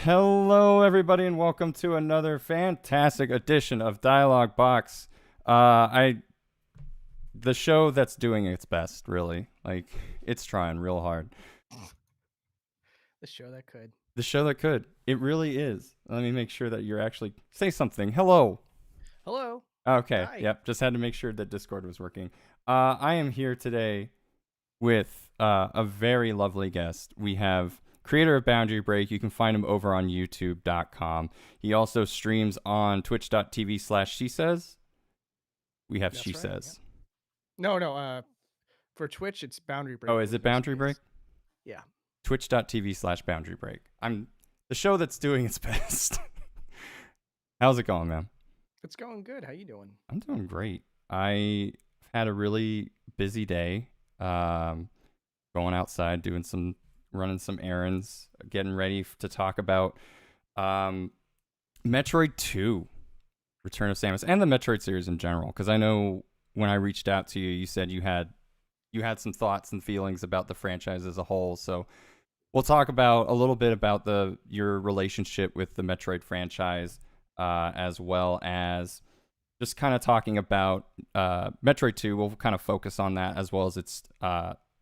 Hello, everybody, and welcome to another fantastic edition of DialogBOX. The show that's doing its best, really. Like, it's trying real hard. The show that could. The show that could. It really is. Let me make sure that you're actually say something. Hello. Hello. Okay. Hi. Yep. Just had to make sure that Discord was working. I am here today with a very lovely guest. We have creator of Boundary Break. You can find him over on youtube.com. He also streams on twitch.tv/Shesez. We have That's Shesez. right. Yeah. No. For Twitch, it's Boundary Break. Oh, is it Boundary Break? Yeah. Twitch.tv/Boundary Break. I'm the show that's doing its best. How's it going, man? It's going good. How you doing? I'm doing great. I had a really busy day. Going outside, running some errands, getting ready to talk about Metroid 2, Return of Samus, and the Metroid series in general. Because I know when I reached out to you, you said you had some thoughts and feelings about the franchise as a whole. So we'll talk about a little bit about your relationship with the Metroid franchise, as well as just kind of talking about Metroid 2. We'll kind of focus on that as well as its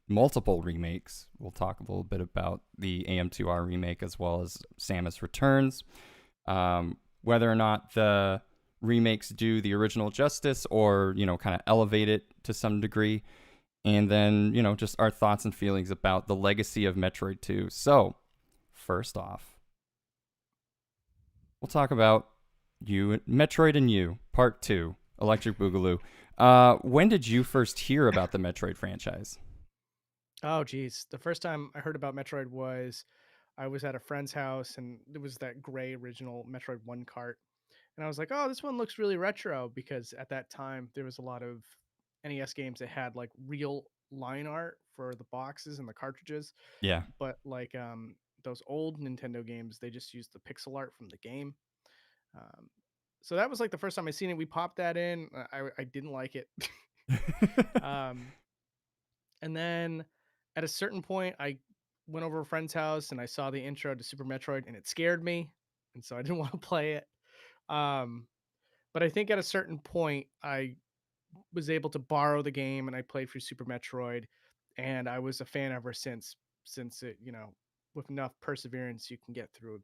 multiple remakes. We'll talk a little bit about the AM2R remake as well as Samus Returns. Whether or not the remakes do the original justice or, kind of elevate it to some degree. And then, just our thoughts and feelings about the legacy of Metroid 2. So, first off, we'll talk about Metroid and You, Part 2, Electric Boogaloo. When did you first hear about the Metroid franchise? Oh, geez. The first time I heard about Metroid was I was at a friend's house, and it was that gray original Metroid 1 cart. And I was like, oh, this one looks really retro, because at that time there was a lot of NES games that had like real line art for the boxes and the cartridges. Yeah. But like those old Nintendo games, they just used the pixel art from the game. Um, so that was like the first time I seen it. We popped that in. I didn't like it. um, and then at a certain point, I went over a friend's house and I saw the intro to Super Metroid, and it scared me, and so I didn't want to play it. Um, but I think at a certain point, I was able to borrow the game and I played through Super Metroid, and I was a fan ever since. Since it, with enough perseverance, you can get through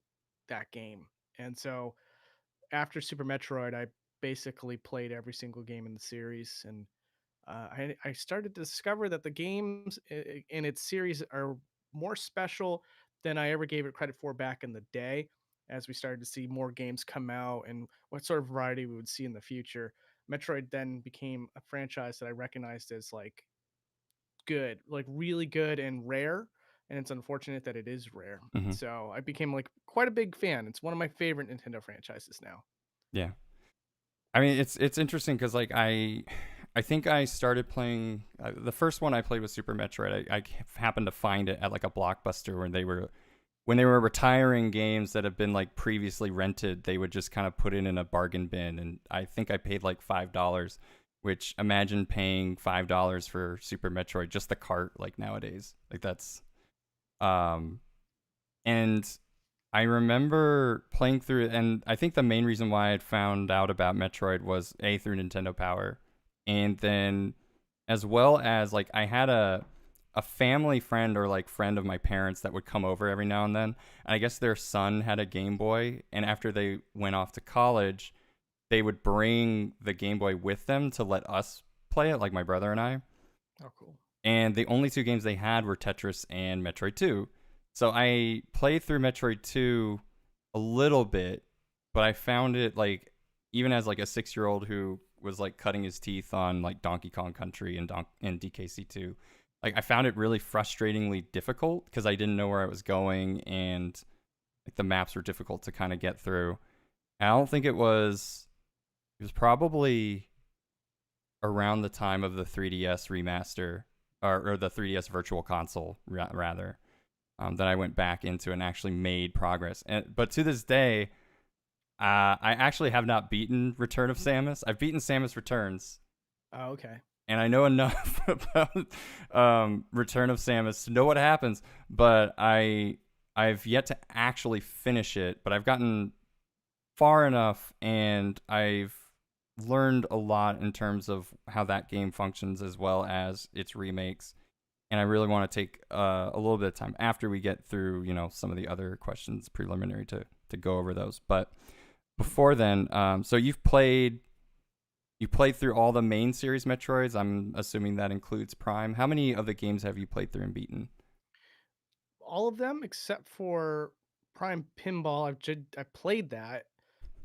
that game. And so after Super Metroid, I basically played every single game in the series, and I started to discover that the games in its series are more special than I ever gave it credit for back in the day. As we started to see more games come out and what sort of variety we would see in the future, Metroid then became a franchise that I recognized as like good, like really good and rare. And it's unfortunate that it is rare. Mm-hmm. So I became like quite a big fan. It's one of my favorite Nintendo franchises now. Yeah. I mean, it's interesting because like I think I started playing the first one I played was Super Metroid. I happened to find it at like a Blockbuster when they were retiring games that have been like previously rented. They would just kind of put it in a bargain bin, and I think I paid like $5, which imagine paying $5 for Super Metroid, just the cart, like nowadays. Like that's and I remember playing through it, and I think the main reason why I'd found out about Metroid was through Nintendo Power, and then as well as like I had a family friend or like friend of my parents that would come over every now and then. And I guess their son had a Game Boy, and after they went off to college, they would bring the Game Boy with them to let us play it, like my brother and I. Oh, cool. And the only two games they had were Tetris and Metroid 2. So I played through Metroid 2 a little bit, but I found it like, even as like a 6-year-old who was like cutting his teeth on like Donkey Kong Country and DKC2, like I found it really frustratingly difficult because I didn't know where I was going, and like the maps were difficult to kind of get through. And I don't think it was probably around the time of the 3DS remaster, or the 3DS Virtual Console rather, that I went back into and actually made progress. But to this day, I actually have not beaten Return of Samus. I've beaten Samus Returns. Oh, okay. And I know enough about Return of Samus to know what happens, but I I've yet to actually finish it, but I've gotten far enough and I've learned a lot in terms of how that game functions as well as its remakes. And I really want to take a little bit of time after we get through, some of the other questions preliminary to go over those. But before then, so you played through all the main series Metroids. I'm assuming that includes Prime. How many of the games have you played through and beaten? All of them except for Prime Pinball. I played that,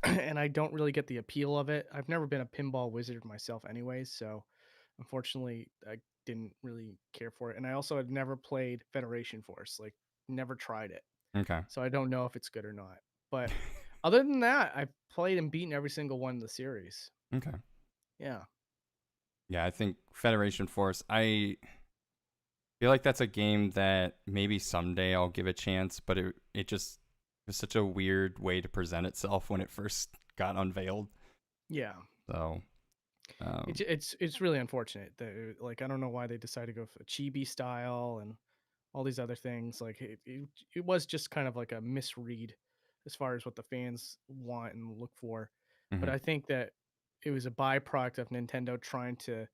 and I don't really get the appeal of it. I've never been a pinball wizard myself, anyways, so unfortunately, I didn't really care for it. And I also had never played Federation Force, like never tried it, Okay. so I don't know if it's good or not. But other than that, I've played and beaten every single one in the series. Okay. Yeah, Yeah, I think Federation Force. I feel like that's a game that maybe someday I'll give a chance, but it just was such a weird way to present itself when it first got unveiled. yeah. So, um, It's really unfortunate that like I don't know why they decided to go for chibi style and all these other things. Like it was just kind of like a misread as far as what the fans want and look for. But mhm. I think that it was a byproduct of Nintendo trying to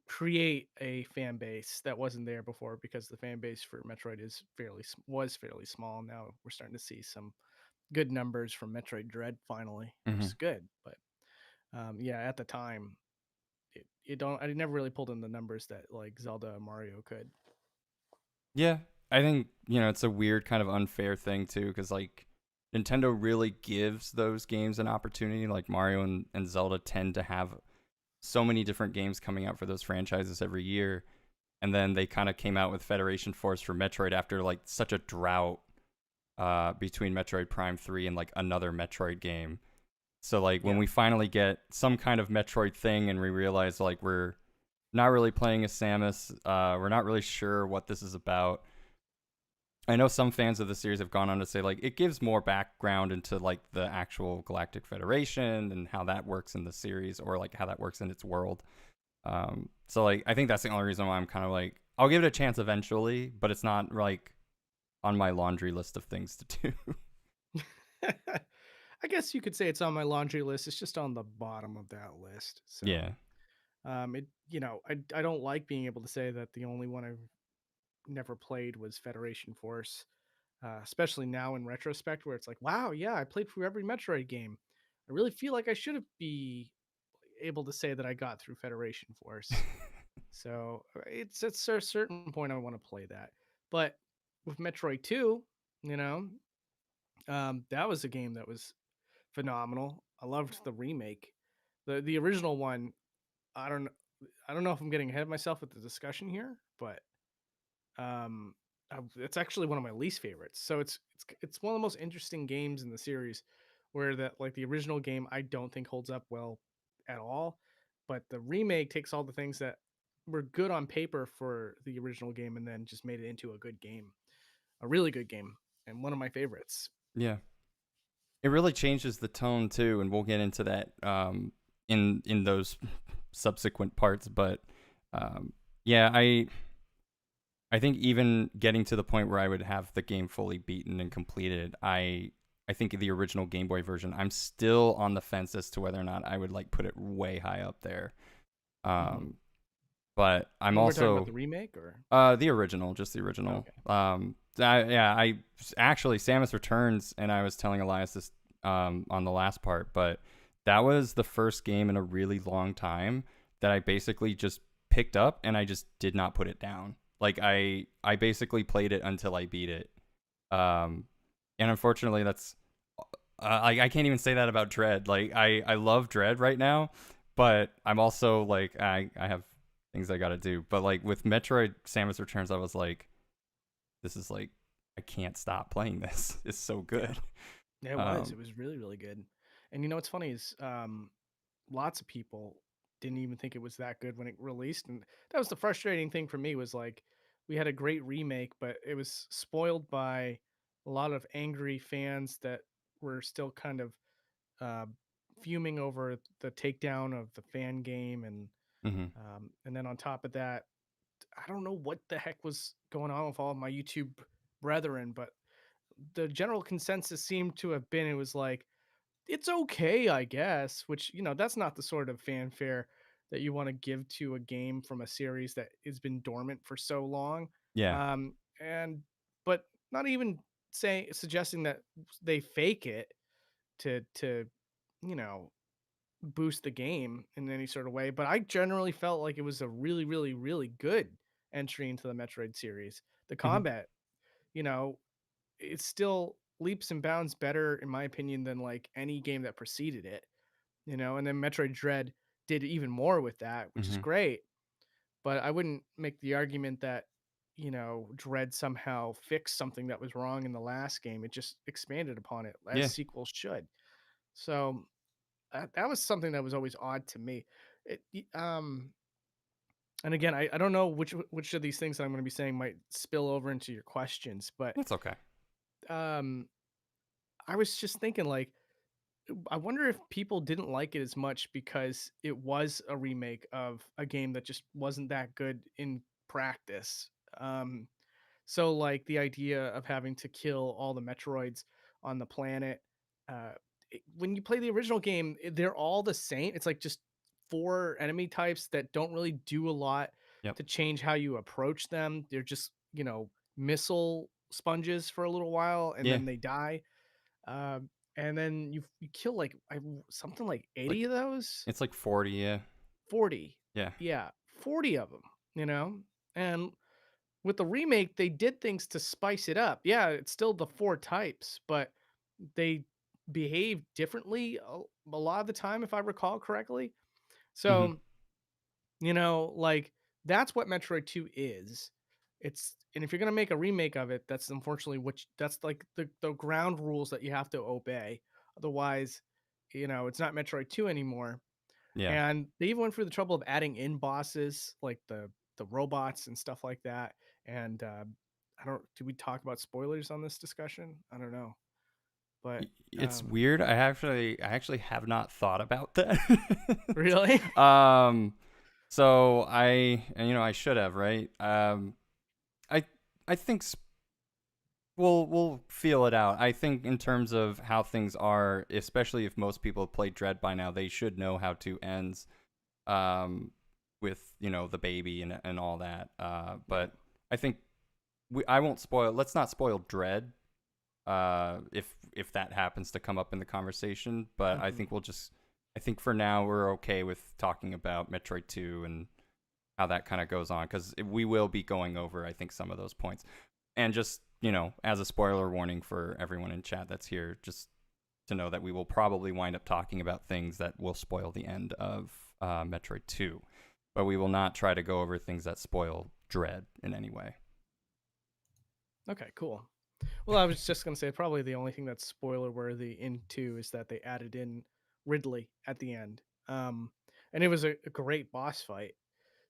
create a fan base that wasn't there before, because the fan base for Metroid was fairly small. Now we're starting to see some good numbers from Metroid Dread finally, which is Mhm. good. But yeah, at the time, it don't I never really pulled in the numbers that like Zelda and Mario could. Yeah, I think it's a weird kind of unfair thing too, because like Nintendo really gives those games an opportunity. Like Mario and Zelda tend to have so many different games coming out for those franchises every year, and then they kind of came out with Federation Force for Metroid after like such a drought between Metroid Prime 3 and like another Metroid game. So like when Yeah. we finally get some kind of Metroid thing and we realize like we're not really playing as Samus, we're not really sure what this is about. I know some fans of the series have gone on to say like it gives more background into like the actual Galactic Federation and how that works in the series, or like how that works in its world. So like I think that's the only reason why I'm kind of like I'll give it a chance eventually, but it's not like on my laundry list of things to do. I guess you could say it's on my laundry list. It's just on the bottom of that list. So, Yeah. I don't like being able to say that the only one I've never played was Federation Force, especially now in retrospect, where it's like, wow, yeah, I played through every Metroid game. I really feel like I should be able to say that I got through Federation Force. So it's at a certain point I want to play that. But with Metroid 2, you know, that was a game that was phenomenal. I loved the remake. The original one, I don't I don't know if I'm getting ahead of myself with the discussion here, but um it's actually one of my least favorites. So it's one of the most interesting games in the series, where that like the original game I don't think holds up well at all, but the remake takes all the things that were good on paper for the original game and then just made it into a good game, a really good game, and one of my favorites. Yeah. It really changes the tone too, and we'll get into that in those subsequent parts. But yeah, I think even getting to the point where I would have the game fully beaten and completed, I think the original Game Boy version, I'm still on the fence as to whether or not I would like put it way high up there. Hmm. Um, but I'm And we're talking about also the remake, or the original, just the original. okay. Yeah, I actually Samus Returns, and I was telling Elias this on the last part, but that was the first game in a really long time that I basically just picked up and I just did not put it down. Like I basically played it until I beat it. Um, and unfortunately, that's I can't even say that about Dread. Like I love Dread right now, but I'm also like I have things I got to do. But like with Metroid Samus Returns, I was like, this is like I can't stop playing this. It's so Yeah. good. Yeah, it was. Um, It was really, really good. And you know what's funny is lots of people didn't even think it was that good when it released, and that was the frustrating thing for me. Was like we had a great remake, but it was spoiled by a lot of angry fans that were still kind of uh, fuming over the takedown of the fan game, mhm. and then on top of that, I don't know what the heck was going on with all of my YouTube brethren, but the general consensus seemed to have been it was like it's okay, I guess, which, that's not the sort of fanfare that you want to give to a game from a series that has been dormant for so long. Yeah. And but not even suggesting that they fake it to you know boost the game in any sort of way, but I generally felt like it was a really, really, really good entry into the Metroid series. The Hmm. combat, you know, it's still leaps and bounds better in my opinion than like any game that preceded it, and then Metroid Dread did even more with that, which is Hmm. great. But I wouldn't make the argument that, Dread somehow fixed something that was wrong in the last game. It just expanded upon it as Yeah. sequels should. So that was something that was always odd to me. And again, I don't know which of these things that I'm going to be saying might spill over into your questions, but That's okay. um, I was just thinking like, I wonder if people didn't like it as much because it was a remake of a game that just wasn't that good in practice. Um, So like the idea of having to kill all the Metroids on the planet, when you play the original game, they're all the same. It's like just four enemy types that don't really do a lot Yep. to change how you approach them. They're just, missile sponges for a little while and Yeah. then they die. And then you kill like something like Like 80 of those. it's like 40. Yeah. 40. Yeah. Yeah, 40 of them, And with the remake, they did things to spice it up. Yeah, it's still the four types, but they behave differently a lot of the time, if I recall correctly. Hmm. So, like that's what Metroid 2 is. And if you're gonna make a remake of it, that's unfortunately that's like the ground rules that you have to obey. Otherwise, it's not Metroid 2 anymore. Yeah. And they even went through the trouble of adding in bosses like the robots and stuff like that. And I don't. Did we talk about spoilers on this discussion? I don't know, but It's um, weird. I actually have not thought about that. really, um. So I should have, right? I I think we'll feel it out. I think in terms of how things are, especially if most people have played Dread by now, they should know how to ends um with the baby and all that. yeah, But I think I won't spoil. Let's not spoil Dread. If that happens to come up in the conversation, but I hmm think we'll just. I think for now we're okay with talking about Metroid 2 and how that kind of goes on because we will be going over I think some of those points. And just as a spoiler warning for everyone in chat that's here, just to know that we will probably wind up talking about things that will spoil the end of Metroid 2, but we will not try to go over things that spoil Dread in any way. okay, cool. Well, I was just gonna say probably the only thing that's spoiler worthy in two is that they added in Ridley at the end, and it was a great boss fight.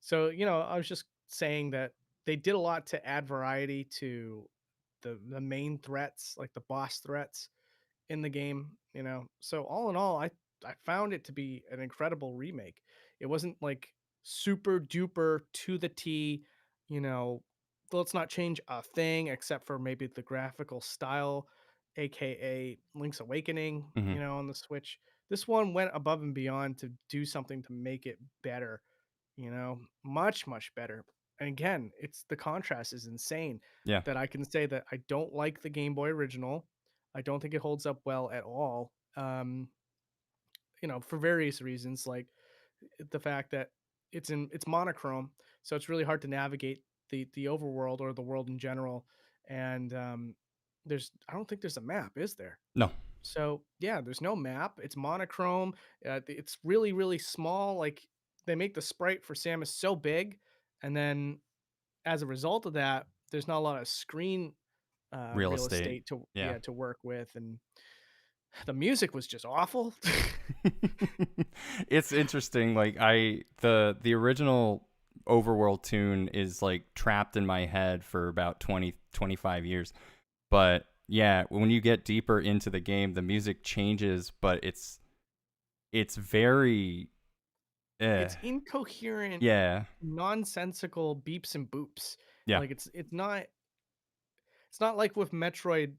So I was just saying that they did a lot to add variety to the main threats, like the boss threats in the game. So all in all, I found it to be an incredible remake. It wasn't like super duper to the T, you know, let's not change a thing except for maybe the graphical style, aka Link's Awakening, Hmm. on the Switch. This one went above and beyond to do something to make it better, much, much better. And again, it's the contrast is insane Yeah. that I can say that I don't like the Game Boy original. I don't think it holds up well at all. For various reasons, like the fact that it's monochrome, so it's really hard to navigate the overworld or the world in general. And I don't think there's a map, is there? No. So yeah, there's no map. It's monochrome. It's really, really small. Like they make the sprite for Samus so big, and then as a result of that, there's not a lot of screen Real real estate. estate to Yeah. to work with, and the music was just awful. It's interesting. Like the original overworld tune is like trapped in my head for about 20-25 years. But yeah, when you get deeper into the game, the music changes, but it's very It's incoherent, yeah. nonsensical beeps and boops. Yeah. Like it's not. It's not like with Metroid,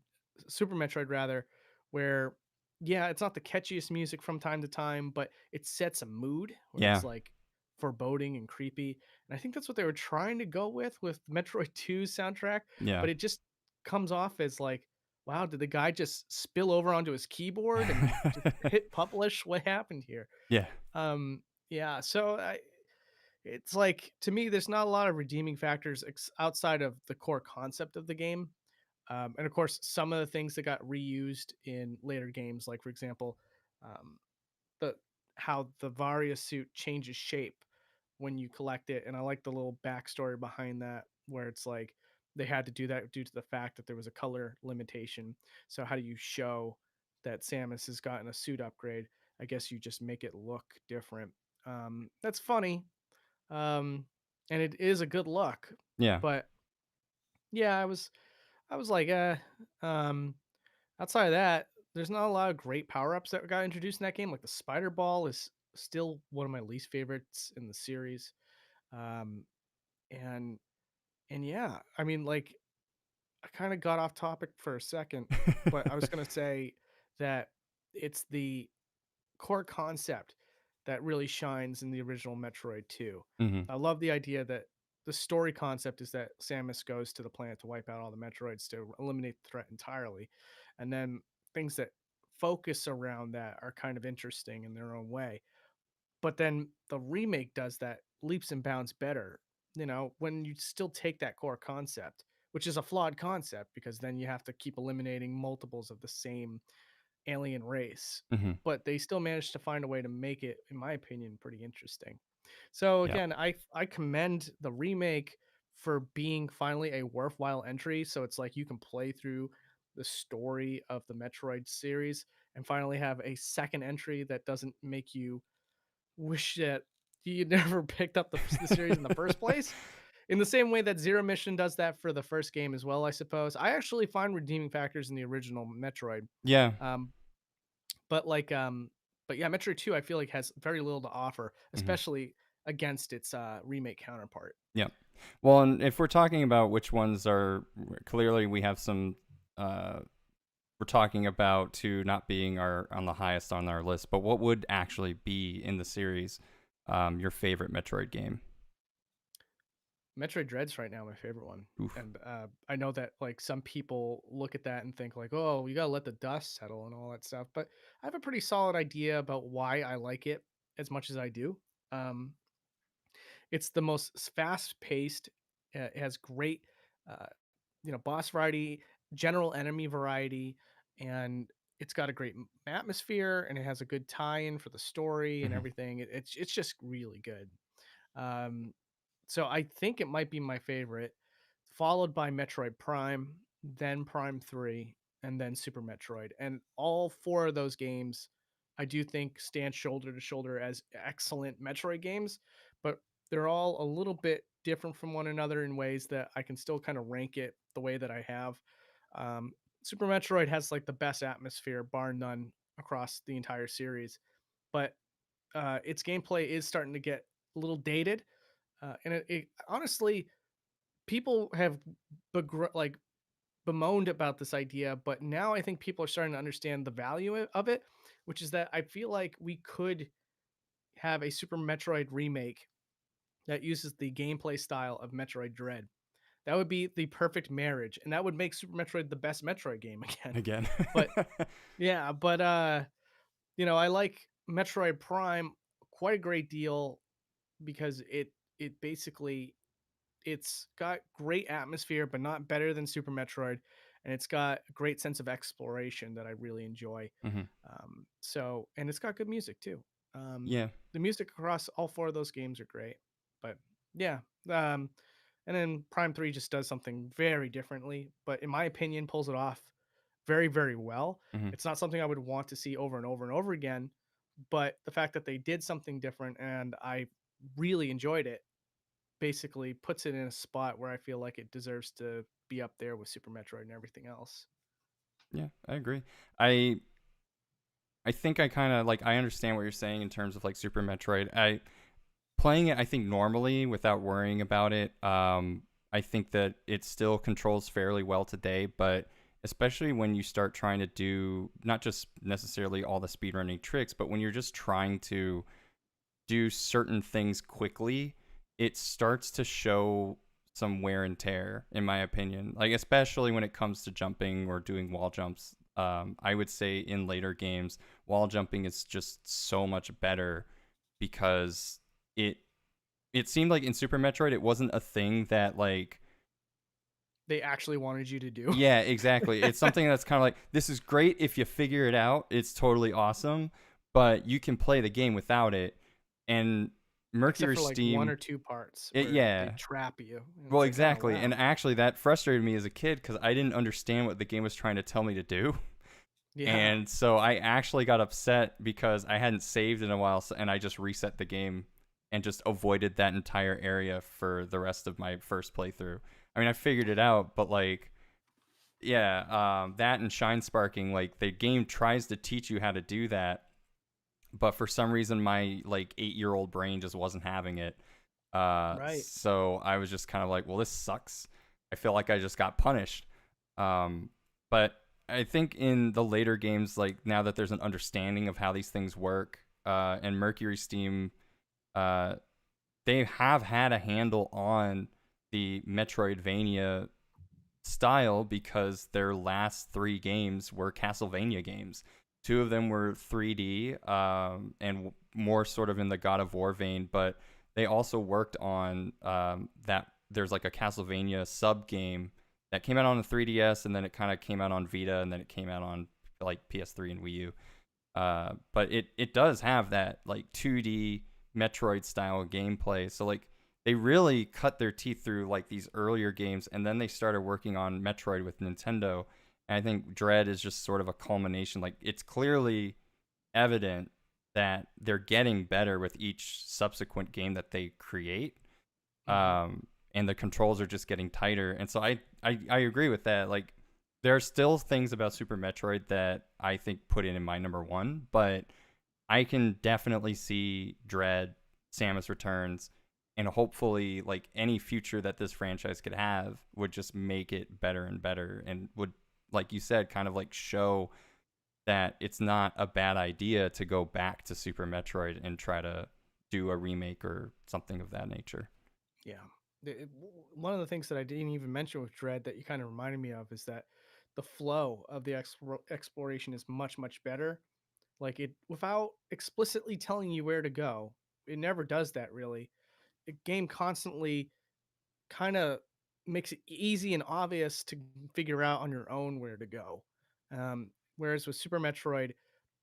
Super Metroid rather, where yeah, it's not the catchiest music from time to time, but it sets a mood where Yeah. it's like foreboding and creepy. And I think that's what they were trying to go with Metroid 2's soundtrack, Yeah. but it just comes off as like, wow, did the guy just spill over onto his keyboard and just hit publish? What happened here? Yeah. Yeah, so it's like to me, there's not a lot of redeeming factors outside of the core concept of the game. And of course, some of the things that got reused in later games, like for example, um, the how the Varia suit changes shape when you collect it, and I like the little backstory behind that, where it's like they had to do that due to the fact that there was a color limitation. So how do you show that Samus has gotten a suit upgrade? I guess you just make it look different. That's funny, um, and it is a good look, Yeah. but yeah, I was like, um, outside of that, there's not a lot of great power ups that got introduced in that game. Like the spider ball is still one of my least favorites in the series. Um, and and yeah, I mean, like I kind of got off topic for a second, but I was gonna say that it's the core concept that really shines in the original Metroid 2. Hmm. I love the idea that the story concept is that Samus goes to the planet to wipe out all the Metroids to eliminate the threat entirely. And then things that focus around that are kind of interesting in their own way. But then the remake does that leaps and bounds better. You know, when you still take that core concept, which is a flawed concept because then you have to keep eliminating multiples of the same alien race, Hmm. but they still managed to find a way to make it, in my opinion, pretty interesting. So Yeah. again, I commend the remake for being finally a worthwhile entry. So it's like you can play through the story of the Metroid series and finally have a second entry that doesn't make you wish that you never picked up the series in the first place. In the same way that Zero Mission does that for the first game as well, I suppose. I actually find redeeming factors in the original Metroid. Yeah. Um, but like, but yeah, Metroid 2, I feel like has very little to offer, Hmm. especially against its remake counterpart. Yeah. Well, and if we're talking about which ones are clearly, we have some. We're talking about two not being our on the highest on our list, but what would actually be in the series your favorite Metroid game? Metroid Dread's right now my favorite one, Oof. and I know that like some people look at that and think like, oh, you gotta let the dust settle and all that stuff. But I have a pretty solid idea about why I like it as much as I do. Um, it's the most fast paced. It has great, uh, boss variety, general enemy variety, and it's got a great atmosphere, and it has a good tie-in for the story and Hmm. everything. It's just really good. Um, so I think it might be my favorite, followed by Metroid Prime, then Prime 3, and then Super Metroid. And all four of those games I do think stand shoulder to shoulder as excellent Metroid games, but they're all a little bit different from one another in ways that I can still kind of rank it the way that I have. Um, Super Metroid has like the best atmosphere, bar none, across the entire series, but its gameplay is starting to get a little dated, and it honestly, people have like bemoaned about this idea, but now I think people are starting to understand the value of it, which is that I feel like we could have a Super Metroid remake that uses the gameplay style of Metroid Dread. That would be the perfect marriage, and that would make Super Metroid the best Metroid game again. Again. But yeah, but I like Metroid Prime quite a great deal because it basically it's got great atmosphere, but not better than Super Metroid, and it's got a great sense of exploration that I really enjoy. Hmm. And it's got good music too. Um, Yeah. the music across all four of those games are great, but yeah. Um, and then Prime 3 just does something very differently, but in my opinion, pulls it off very, very well. Hmm. It's not something I would want to see over and over and over again, but the fact that they did something different and I really enjoyed it basically puts it in a spot where I feel like it deserves to be up there with Super Metroid and everything else. Yeah, I agree. I I think I kind of like I understand what you're saying in terms of like Super Metroid. I playing it I think normally without worrying about it. I I think that it still controls fairly well today, but especially when you start trying to do not just necessarily all the speedrunning tricks, but when you're just trying to do certain things quickly, it starts to show some wear and tear, in my opinion. Like, especially when it comes to jumping or doing wall jumps. I would say in later games, wall jumping is just so much better because it it seemed like in Super Metroid it wasn't a thing that like They actually wanted you to do. yeah, exactly. It's something that's kind of like this is great if you figure it out. It's totally awesome, but you can play the game without it. And Except Mercury for like one Steam, or two parts it where they yeah. trap you. And Well, it's like, oh exactly. And wow. actually that frustrated me as a kid cuz I didn't understand what the game was trying to tell me to do. Yeah. And so I actually got upset because I hadn't saved in a while and I just reset the game and just avoided that entire area for the rest of my first playthrough. I mean, I figured it out, but like yeah, that and shine sparking, like the game tries to teach you how to do that, but for some reason my like 8-year-old brain just wasn't having it. Right. So I was just kind of like, well, this sucks. I feel like I just got punished. But I think in the later games, like now that there's an understanding of how these things work, and Mercury Steam, uh, they have had a handle on the Metroidvania style because their last 3 games were Castlevania games. 2 of them were 3D, and more sort of in the God of War vein, but they also worked on that. There's like a Castlevania sub game that came out on the 3DS, and then it kind of came out on Vita, and then it came out on like PS3 and Wii U. But it does have that like 2D Metroid style gameplay. So like they really cut their teeth through like these earlier games, and then they started working on Metroid with Nintendo. And I think Dread is just sort of a culmination. Like it's clearly evident that they're getting better with each subsequent game that they create. Hmm. And the controls are just getting tighter. And so I agree with that. Like there are still things about Super Metroid that I think put in my number one, but I can definitely see Dread, Samus Returns, and hopefully like any future that this franchise could have would just make it better and better and would, like you said, kind of like show that it's not a bad idea to go back to Super Metroid and try to do a remake or something of that nature. Yeah. One of the things that I didn't even mention with Dread that you kind of reminded me of is that the flow of the exploration is much, much better. Like it, without explicitly telling you where to go, it never does that really. The game constantly kind of makes it easy and obvious to figure out on your own where to go. Whereas with Super Metroid,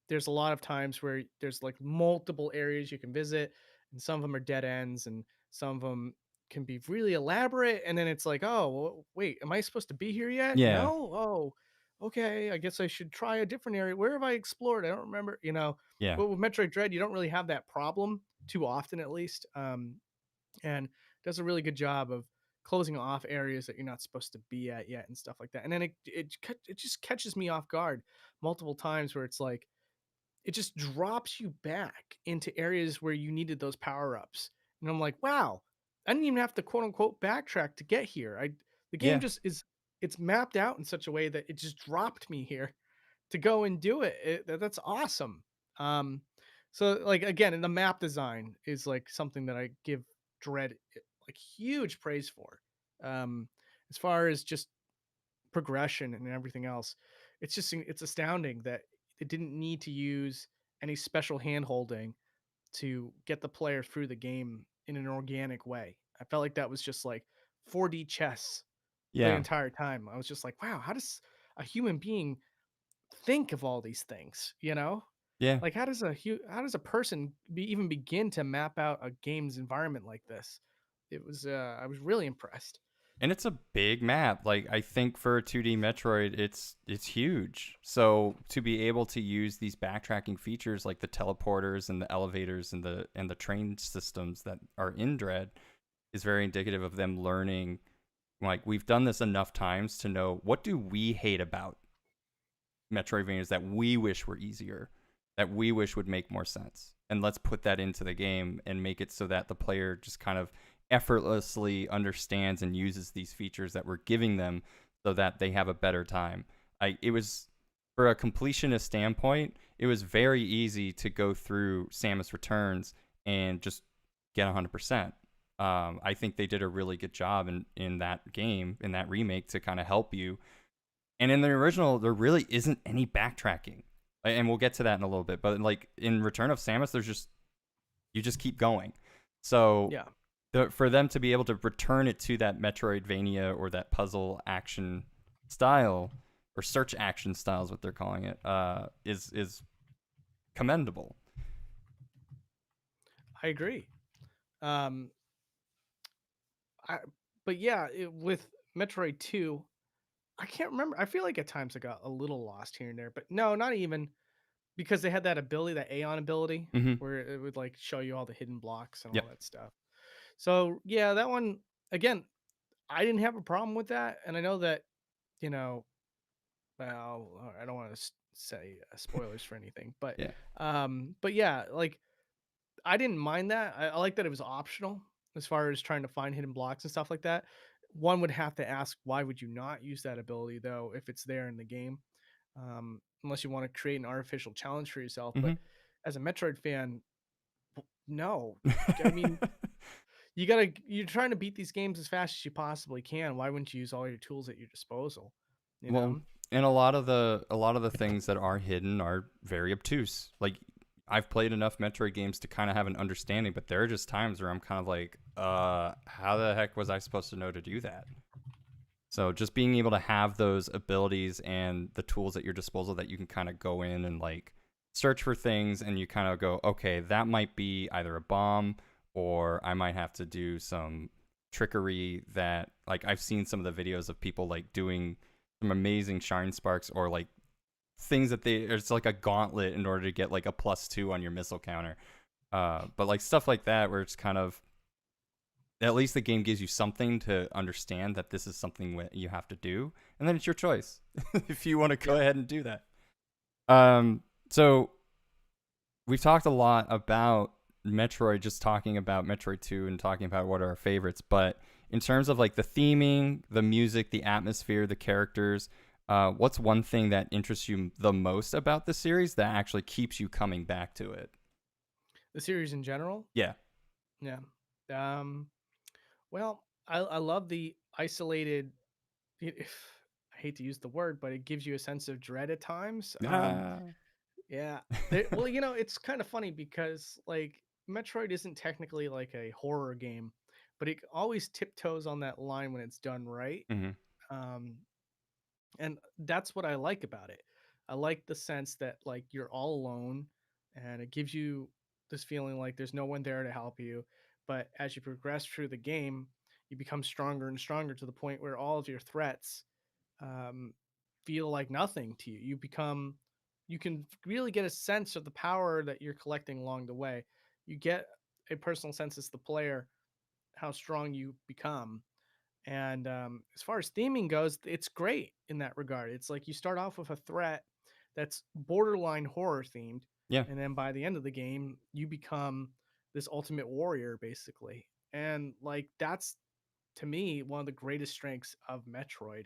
there's a lot of times where there's like multiple areas you can visit, and some of them are dead ends, and some of them can be really elaborate. And then it's like, oh, well, wait, am I supposed to be here yet? Yeah. No. Oh, okay. I guess I should try a different area. Where have I explored? I don't remember. Yeah. But with Metroid Dread, you don't really have that problem too often, at least. And does a really good job of closing off areas that you're not supposed to be at yet and stuff like that. And then it just catches me off guard multiple times where it's like it just drops you back into areas where you needed those power ups. And I'm like, wow, I didn't even have to quote unquote backtrack to get here. The game Yeah. just is it's mapped out in such a way that it just dropped me here to go and do it. That's awesome. Um, so like again, and the map design is like something that I give Dread like huge praise for. Um, as far as just progression and everything else, it's astounding that it didn't need to use any special hand holding to get the player through the game in an organic way. I felt like that was just like 4D chess the Yeah. entire time. I was just like, wow, how does a human being think of all these things, you know? Yeah. Like how does a person even begin to map out a game's environment like this? It was I was really impressed. And it's a big map. Like I think for a 2D Metroid, it's huge. So to be able to use these backtracking features like the teleporters and the elevators and the train systems that are in Dread is very indicative of them learning like we've done this enough times to know what do we hate about Metroidvanias that we wish were easier, that we wish would make more sense. And let's put that into the game and make it so that the player just kind of effortlessly understands and uses these features that we're giving them so that they have a better time. It was, for a completionist standpoint, it was very easy to go through Samus Returns and just get 100%. I think they did a really good job in that game, in that remake, to kind of help you. And in the original, there really isn't any backtracking, and we'll get to that in a little bit. But like in Return of Samus, there's just, you just keep going. So Yeah. for them to be able to return it to that Metroidvania or that puzzle action style, or search action style is what they're calling it, is commendable. I agree. Um, I, but yeah, with Metroid 2, I can't remember. I feel like at times I got a little lost here and there, but no, not even, because they had that ability, that Aeon ability, Mm-hmm. where it would like show you all the hidden blocks and Yep. all that stuff. So yeah, that one again, I didn't have a problem with that, and I know that, you know, well, I don't want to say spoilers for anything, Yeah. but yeah, like I didn't mind that. I like that it was optional as far as trying to find hidden blocks and stuff like that. One would have to ask, why would you not use that ability though if it's there in the game? Unless you want to create an artificial challenge for yourself. But Mm-hmm. as a Metroid fan, no. I mean, you're trying to beat these games as fast as you possibly can. Why wouldn't you use all your tools at your disposal? You Well, know? and a lot of the things that are hidden are very obtuse. Like, I've played enough Metroid games to kind of have an understanding, but there are just times where I'm kind of like, how the heck was I supposed to know to do that? So just being able to have those abilities and the tools at your disposal that you can kind of go in and like search for things, and you kind of go, okay, that might be either a bomb, or I might have to do some trickery that, like, I've seen some of the videos of people like doing some amazing shine sparks, or like things that it's like a gauntlet in order to get like a +2 on your missile counter. But like stuff like that where it's kind of, at least the game gives you something to understand that this is something you have to do, and then it's your choice if you want to go Yeah. ahead and do that. So we've talked a lot about Metroid, just talking about Metroid 2 and talking about what are our favorites, but in terms of like the theming, the music, the atmosphere, the characters, what's one thing that interests you the most about the series that actually keeps you coming back to it? The series in general. Yeah. Yeah. Um, well, I love the isolated. If I hate to use the word, but it gives you a sense of dread at times. Ah. Yeah. Well, it's kind of funny because like Metroid isn't technically like a horror game, but it always tiptoes on that line when it's done right. Mm-hmm. Um, and that's what I like about it. I like the sense that like you're all alone, and it gives you this feeling like there's no one there to help you. But as you progress through the game, you become stronger and stronger to the point where all of your threats um, feel like nothing to you. You can really get a sense of the power that you're collecting along the way. You get a personal sense as the player how strong you become. And as far as theming goes, it's great in that regard. It's like you start off with a threat that's borderline horror themed, Yeah. and then by the end of the game, you become this ultimate warrior, basically. And like that's to me one of the greatest strengths of Metroid.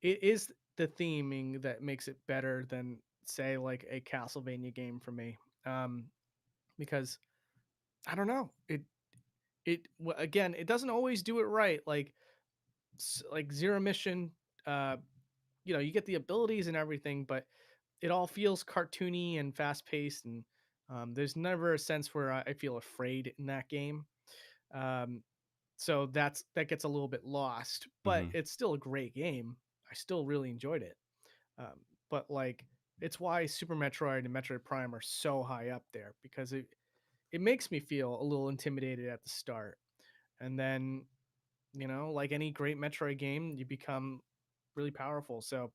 It is the theming that makes it better than say like a Castlevania game for me. Um, because I don't know, again, it doesn't always do it right. Like Zero Mission, uh, you get the abilities and everything, but it all feels cartoony and fast paced, and there's never a sense where I feel afraid in that game. Um, so that gets a little bit lost, but Mm-hmm. it's still a great game. I still really enjoyed it. But like it's why Super Metroid and Metroid Prime are so high up there, because it makes me feel a little intimidated at the start, and then like any great Metroid game, you become really powerful. So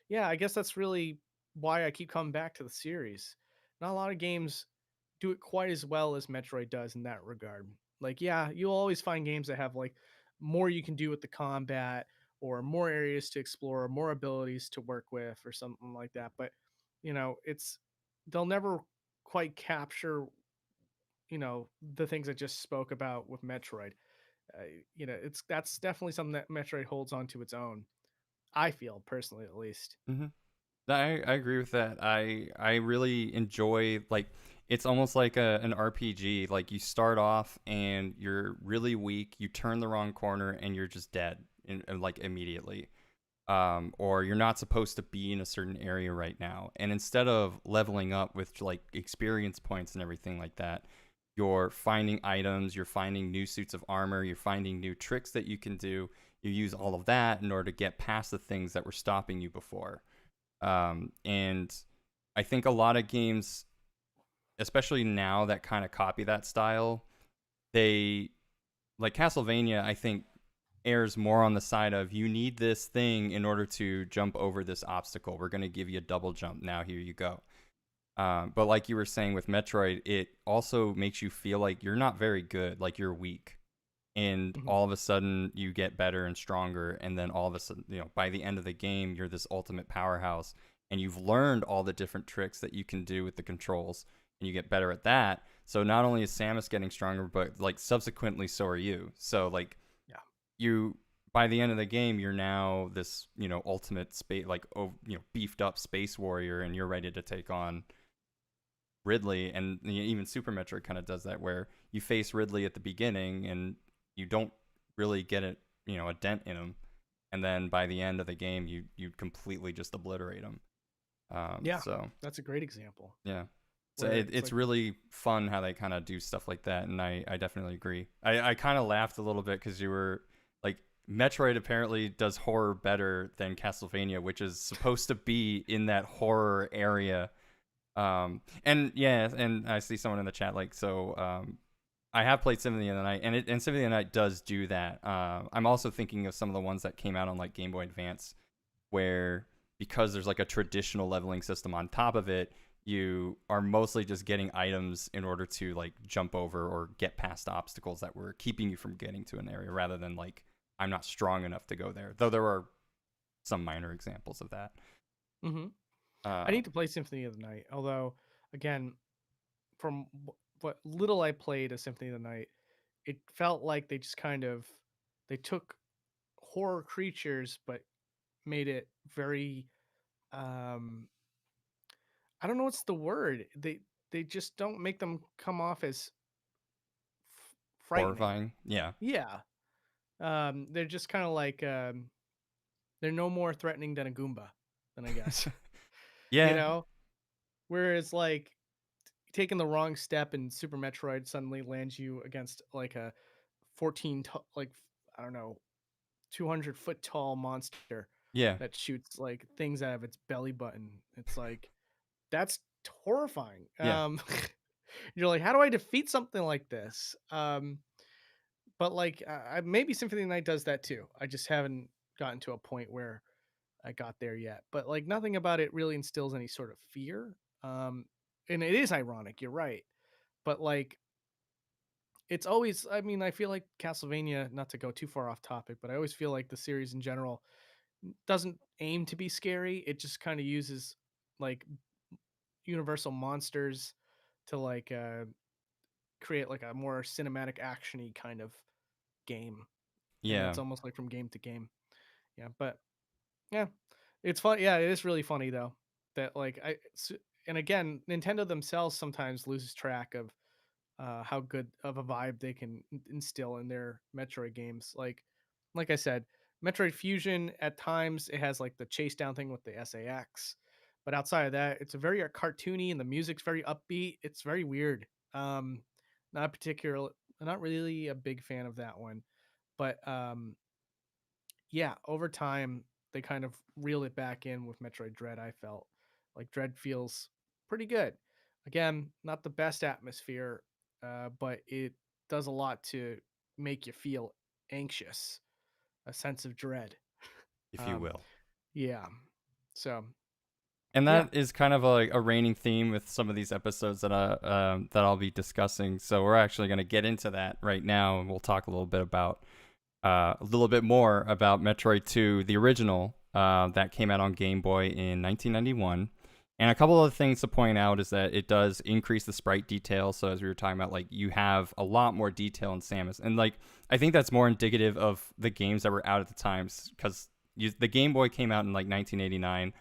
yeah, I guess that's really why I keep coming back to the series. Not a lot of games do it quite as well as Metroid does in that regard. Like, yeah, you'll always find games that have like more you can do with the combat, or more areas to explore, or more abilities to work with, or something like that. But it's they'll never quite capture the things I just spoke about with Metroid. That's definitely something that Metroid holds on to its own. I feel personally, at least. Hmm. I agree with that. I really enjoy, like, it's almost like an RPG. Like, you start off and you're really weak, you turn the wrong corner and you're just dead like immediately. Or you're not supposed to be in a certain area right now. And instead of leveling up with like experience points and everything like that, you're finding items, you're finding new suits of armor, you're finding new tricks that you can do. You use all of that in order to get past the things that were stopping you before. And I think a lot of games, especially now, that kind of copy that style, they, like Castlevania, I think errs more on the side of, you need this thing in order to jump over this obstacle. We're going to give you a double jump. Now here you go. But like you were saying with Metroid, it also makes you feel like you're not very good, like you're weak. And Hmm. all of a sudden you get better and stronger. And then all of a sudden, by the end of the game, you're this ultimate powerhouse. And you've learned all the different tricks that you can do with the controls. And you get better at that. So not only is Samus getting stronger, but like subsequently so are you. So like, Yeah. you, by the end of the game, you're now this ultimate space, like, beefed up space warrior, and you're ready to take on Ridley. And even Super Metroid kind of does that, where you face Ridley at the beginning and you don't really get a dent in him, and then by the end of the game you completely just obliterate him. Yeah, So that's a great example yeah. So where it's it's like, really fun how they kind of do stuff like that, and I definitely agree. I kind of laughed a little bit because you were like, Metroid apparently does horror better than Castlevania, which is supposed to be in that horror area. And yeah, and I see someone in the chat like, so I have played Symphony of the Night, and Symphony of the Night does do that. I'm also thinking of some of the ones that came out on like Game Boy Advance, where, because there's like a traditional leveling system on top of it, you are mostly just getting items in order to like jump over or get past obstacles that were keeping you from getting to an area, rather than like, I'm not strong enough to go there. Though there are some minor examples of that. hmm I Uh, need to play Symphony of the Night. Although, again, from what little I played of Symphony of the Night, it felt like they just kind of they took horror creatures but made it very um I don't know what's the word. They just don't make them come off as frightening. Horrifying. Yeah. Yeah. They're just kind of like they're no more threatening than a Goomba, then I guess. you Yeah. know? Whereas like taking the wrong step in Super Metroid suddenly lands you against like a 14 like I don't know, 200-foot tall monster Yeah. that shoots like things out of its belly button. It's like that's horrifying. Yeah. You're like, how do I defeat something like this? But like, maybe Symphony of the Night does that too. I just haven't gotten to a point where I got there yet. But like, nothing about it really instills any sort of fear. Um, and it is ironic. You're right. But like, it's always. I mean, I feel like Castlevania. Not to go too far off topic, but I always feel like the series in general doesn't aim to be scary. It just kind of uses like universal monsters to like create like a more cinematic actiony kind of game, and Yeah. that's almost like from game to game. Yeah, but yeah, it's fun. Yeah, it is really funny though that like and again, Nintendo themselves sometimes loses track of how good of a vibe they can instill in their Metroid games. Like I said, Metroid Fusion at times it has like the chase down thing with the SAX, but outside of that, it's a very cartoony and the music's very upbeat. It's very weird. Um, not particular, not really a big fan of that one, but yeah, over time they kind of reel it back in with Metroid Dread. I felt like Dread feels pretty good. Again, not the best atmosphere, but it does a lot to make you feel anxious, a sense of dread. If you Um, will. yeah. So And yeah. that is kind of a reigning theme with some of these episodes that I'll be discussing. So we're actually going to get into that right now, and we'll talk a little bit about a little bit more about Metroid 2, the original, that came out on Game Boy in 1991. And a couple of things to point out is that it does increase the sprite detail. So as we were talking about, like you have a lot more detail in Samus, and like I think that's more indicative of the games that were out at the times because the Game Boy came out in like 1989,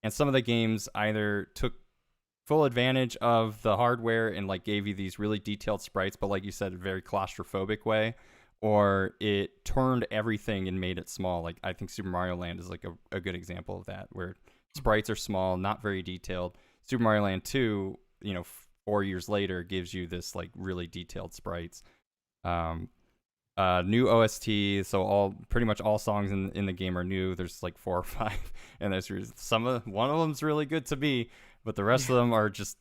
and some of the games either took full advantage of the hardware and like gave you these really detailed sprites, but like you said, a very claustrophobic way, or it turned everything and made it small. Like I think Super Mario Land is like a good example of that, where sprites are small, not very detailed. Super Mario Land 2, 4 years later, gives you this like really detailed sprites. Um, New OST, so all pretty much all songs in the game are new. There's like 4 or 5, and there's one of them's really good to me, but the rest Yeah. of them are just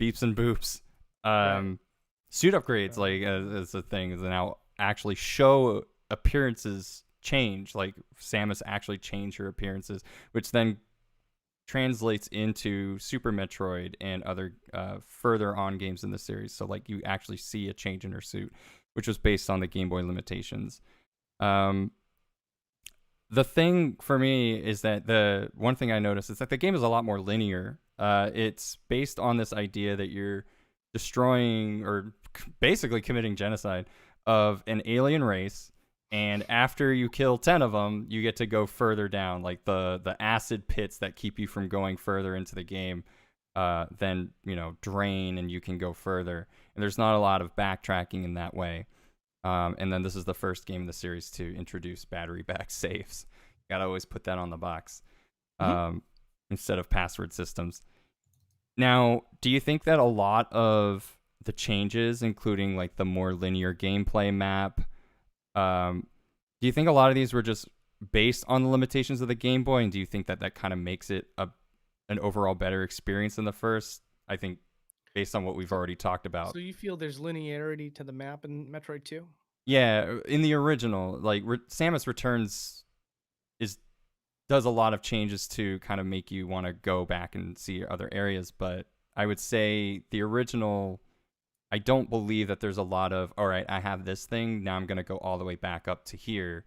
beeps and boops. Right. Suit upgrades, like as a thing, is now actually show appearances change. Like Samus actually changed her appearances, which then translates into Super Metroid and other further on games in the series. So like you actually see a change in her suit, which was based on the Game Boy limitations. Um, the thing for me is that the one thing I noticed is that the game is a lot more linear. It's based on this idea that you're destroying or basically committing genocide of an alien race, and after you kill 10 of them, you get to go further down, like the acid pits that keep you from going further into the game. Then drain and you can go further, and there's not a lot of backtracking in that way. And then this is the first game in the series to introduce battery back saves. Gotta always put that on the box, Mhm. instead of password systems. Now, do you think that a lot of the changes, including like the more linear gameplay map, um, do you think a lot of these were just based on the limitations of the Game Boy, and do you think that that kind of makes it an overall better experience than the first? I think based on what we've So, already talked about. so you feel there's linearity to the map in Metroid 2? Yeah, in the original, like Samus Returns is does a lot of changes to kind of make you want to go back and see other areas, but I would say the original, I don't believe that there's a lot of, all right, I have this thing, now I'm going to go all the way back up to here.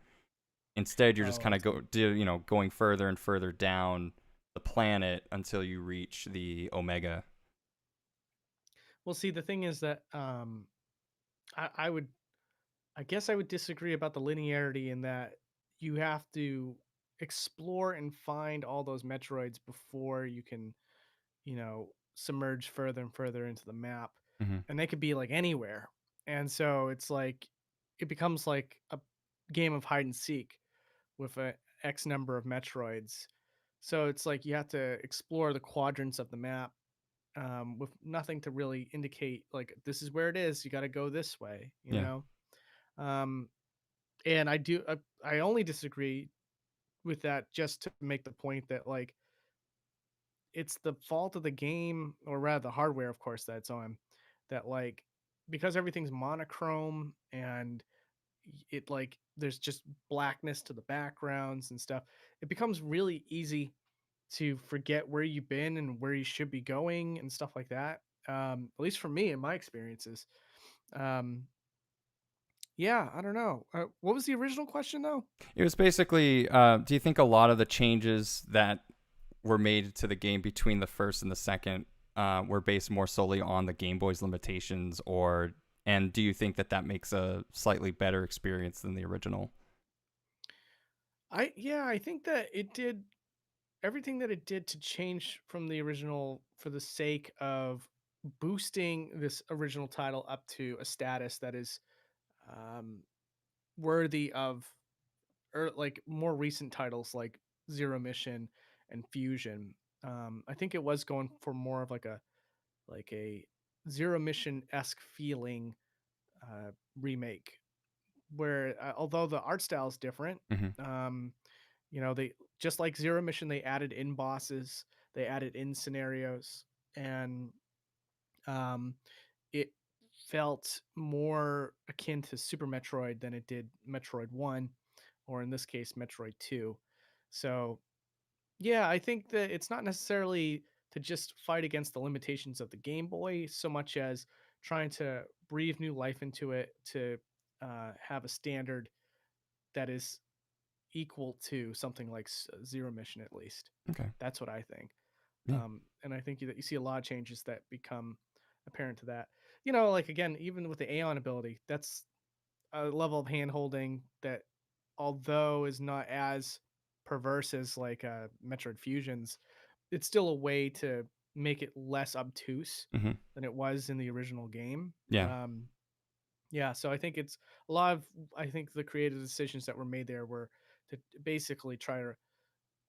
Instead, you're just Oh, kind I of see. going further and further down the planet until you reach the Omega. Well, see, the thing is that I would, I guess I would disagree about the linearity in that you have to explore and find all those Metroids before you can, submerge further and further into the map. Mm-hmm. And they could be like anywhere. And so it's like, it becomes like a game of hide and seek with a X number of Metroids. So it's like you have to explore the quadrants of the map with nothing to really indicate like this is where it is. You got to go this way, Yeah. Um, and I only disagree with that just to make the point that like it's the fault of the game, or rather the hardware, of course, that's on that like because everything's monochrome and it like there's just blackness to the backgrounds and stuff. It becomes really easy to forget where you've been and where you should be going and stuff like that. At least for me in my experiences. Um, yeah, I don't know. What was the original question though? It was basically, do you think a lot of the changes that were made to the game between the first and the second were based more solely on the Game Boy's limitations, or and do you think that that makes a slightly better experience than the original? I think that it did everything that it did to change from the original for the sake of boosting this original title up to a status that is um, worthy of or like more recent titles like Zero Mission and Fusion. I think it was going for more of like a Zero Mission esque feeling remake, where although the art style is different, Mm-hmm. um, they just like Zero Mission, they added in bosses, they added in scenarios, and um, it felt more akin to Super Metroid than it did Metroid 1, or in this case, Metroid 2. So, yeah, I think that it's not necessarily to just fight against the limitations of the Game Boy so much as trying to breathe new life into it to have a standard that is equal to something like Zero Mission, at least. Okay. That's what I think. Yeah. And I think that you see a lot of changes that become apparent to that. You know, like again, even with the Aeon ability, that's a level of hand holding that, although is not as perverse as like Metroid Fusions, it's still a way to make it less obtuse Hmm. than it was in the original game. Yeah. Um, yeah, so I think it's a lot of, I think the creative decisions that were made there were to basically try to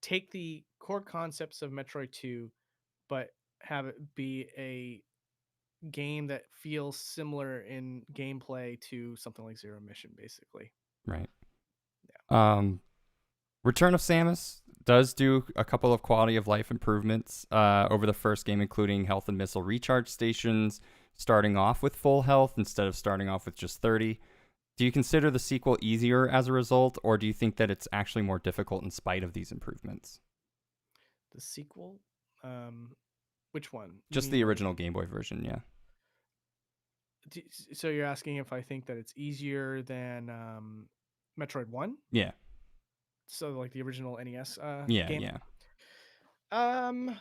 take the core concepts of Metroid 2, but have it be a game that feels similar in gameplay to something like Zero Mission, basically. Right. Yeah. Return of Samus does do a couple of quality of life improvements over the first game, including health and missile recharge stations, starting off with full health instead of starting off with just 30. Do you consider the sequel easier as a result, or do you think that it's actually more difficult in spite of these improvements? The sequel, um, which one? You Just mean the like? original Game Boy version, yeah. So you're asking if I think that it's easier than Metroid One? Yeah. So like the original NES Yeah, game? yeah. Um,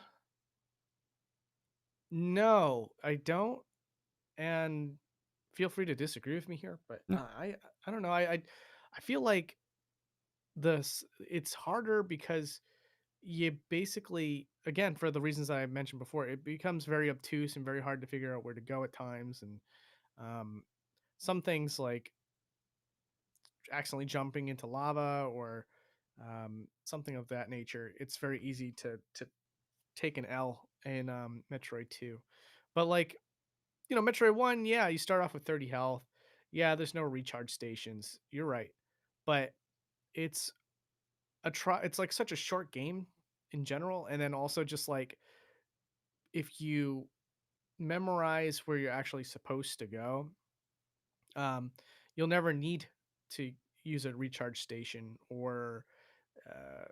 no, I don't, and feel free to disagree with me here, but No. I don't know. I feel like it's harder because you basically, again, for the reasons I mentioned before, it becomes very obtuse and very hard to figure out where to go at times, and um, some things like accidentally jumping into lava or something of that nature. It's very easy to take an L in Metroid 2. But like, you know, Metroid 1, yeah, you start off with 30 health. Yeah, there's no recharge stations. You're right. But it's it's like such a short game in general, and then also just like if you memorize where you're actually supposed to go, um, you'll never need to use a recharge station or uh,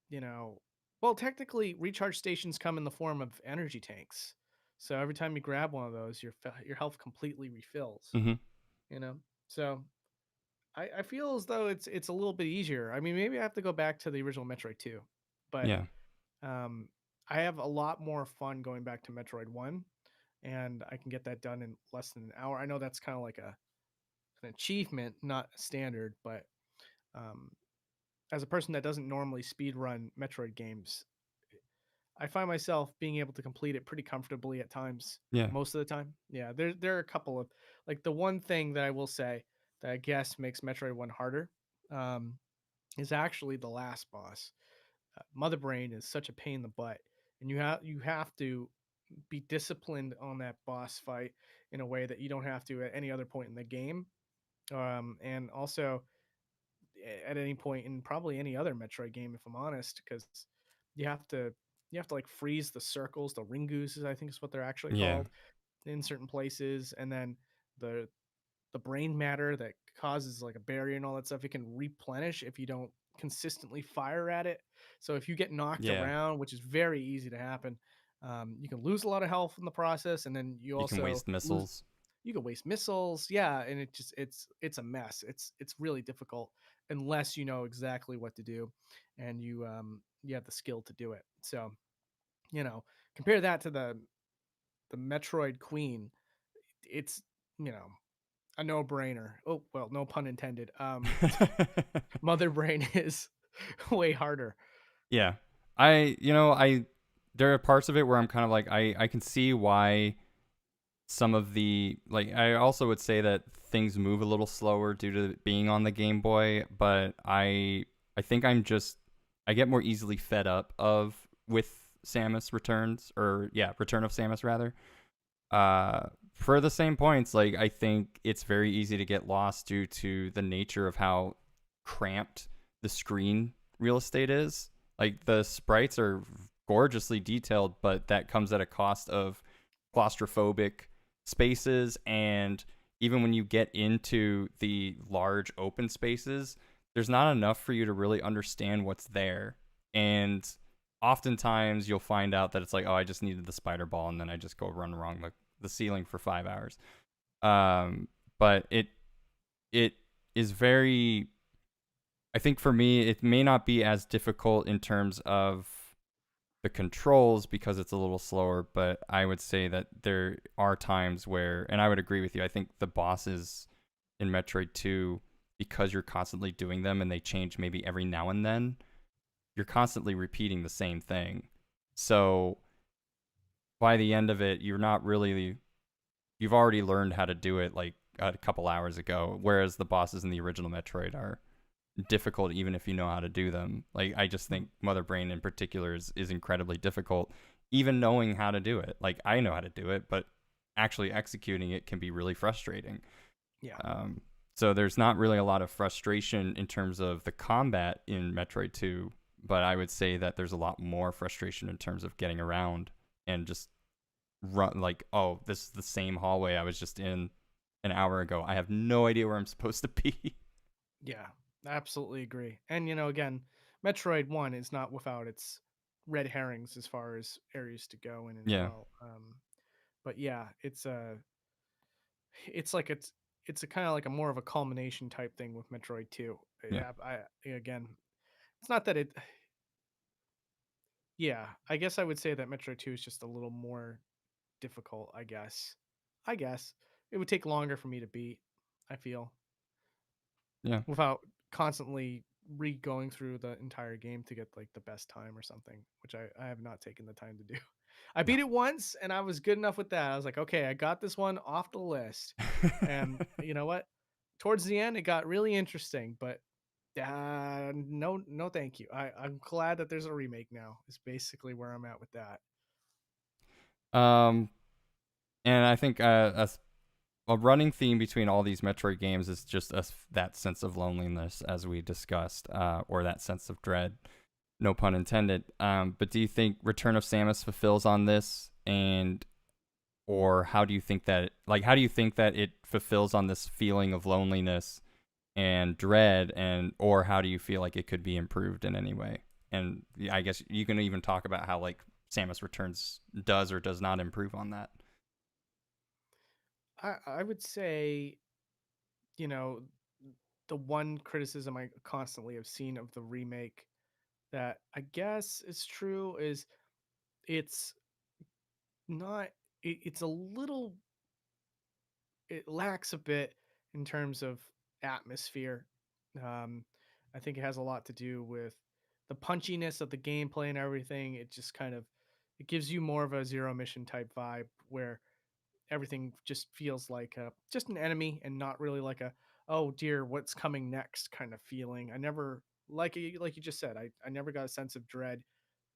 you know, well, technically, recharge stations come in the form of energy tanks. So every time you grab one of those, your health completely refills. Hmm. You know, so I feel as though it's a little bit easier. I mean, maybe I have to go back to the original Metroid 2, but Yeah. um, I have a lot more fun going back to Metroid 1, and I can get that done in less than an hour. I know that's kind of like an achievement, not a standard, but um, as a person that doesn't normally speed run Metroid games, I find myself being able to complete it pretty comfortably at times, Yeah. most of the time. Yeah, there are a couple of, like, the one thing that I will say that I guess makes Metroid 1 harder um, is actually the last boss. Mother Brain is such a pain in the butt, and you have to be disciplined on that boss fight in a way that you don't have to at any other point in the game. And also at any point in probably any other Metroid game, if I'm honest, because you have to you have to like freeze the circles, the ring gooses, I think is what they're actually Yeah. called, in certain places, and then the the brain matter that causes like a barrier and all that stuff, it can replenish if you don't consistently fire at it. So if you get knocked Yeah. around, which is very easy to happen, you can lose a lot of health in the process, and then you You can also waste lose. missiles. You can waste missiles, yeah, and it's a mess. It's really difficult unless you know exactly what to do, and you have the skill to do it. So you know, compare that to the Metroid Queen. It's, you know, a no brainer. Oh well, no pun intended. Mother Brain is way harder. Yeah. I there are parts of it where I'm kind of like I can see why some of the like I also would say that things move a little slower due to being on the Game Boy, but I think I get more easily fed up of with Samus Returns, or yeah, Return of Samus rather. For the same points, like I think it's very easy to get lost due to the nature of how cramped the screen real estate is. Like the sprites are gorgeously detailed, but that comes at a cost of claustrophobic spaces, and even when you get into the large open spaces, there's not enough for you to really understand what's there. And oftentimes you'll find out that it's like, oh, I just needed the spider ball, and then I just go run along the ceiling for 5 hours. Um, but it is very. I think for me, it may not be as difficult in terms of the controls because it's a little slower, but I would say that there are times where, and I would agree with you, I think the bosses in Metroid 2, because you're constantly doing them and they change maybe every now and then, you're constantly repeating the same thing. So by the end of it, you've already learned how to do it like a couple hours ago, whereas the bosses in the original Metroid are difficult even if you know how to do them. Like I just think Mother Brain in particular is incredibly difficult, even knowing how to do it. Like I know how to do it, but actually executing it can be really frustrating. Yeah. So there's not really a lot of frustration in terms of the combat in Metroid 2, but I would say that there's a lot more frustration in terms of getting around and just run like, oh, this is the same hallway I was just in an hour ago. I have no idea where I'm supposed to be. Yeah, absolutely agree. And again, Metroid 1 is not without its red herrings as far as areas to go in as Yeah. well. But yeah, it's a kind of like a more of a culmination type thing with Metroid 2. Yeah. Again, it's not that it yeah, I guess I would say that Metroid 2 is just a little more difficult, I guess. I guess it would take longer for me to beat, I feel, Yeah. without constantly re-going through the entire game to get like the best time or something, which I have not taken the time to do. I No. beat it once and I was good enough with that. I was like, okay, I got this one off the list. And you know what? Towards the end, it got really interesting, but no, no, thank you. I'm glad that there's a remake now. Is basically where I'm at with that. um and I think a running theme between all these Metroid games is just that sense of loneliness, as we discussed, or that sense of dread. No pun intended. But do you think Return of Samus fulfills on this, and or how do you think that it fulfills on this feeling of loneliness and dread, and or how do you feel like it could be improved in any way? And I guess you can even talk about how like Samus Returns does or does not improve on that. I would say, you know, the one criticism I constantly have seen of the remake that I guess is true is it's not it's a little it lacks a bit in terms of atmosphere. Um, I think it has a lot to do with the punchiness of the gameplay and everything. It just kind of it gives you more of a zero mission type vibe where everything just feels like just an enemy and not really like a oh dear what's coming next kind of feeling. I never like you just said I never got a sense of dread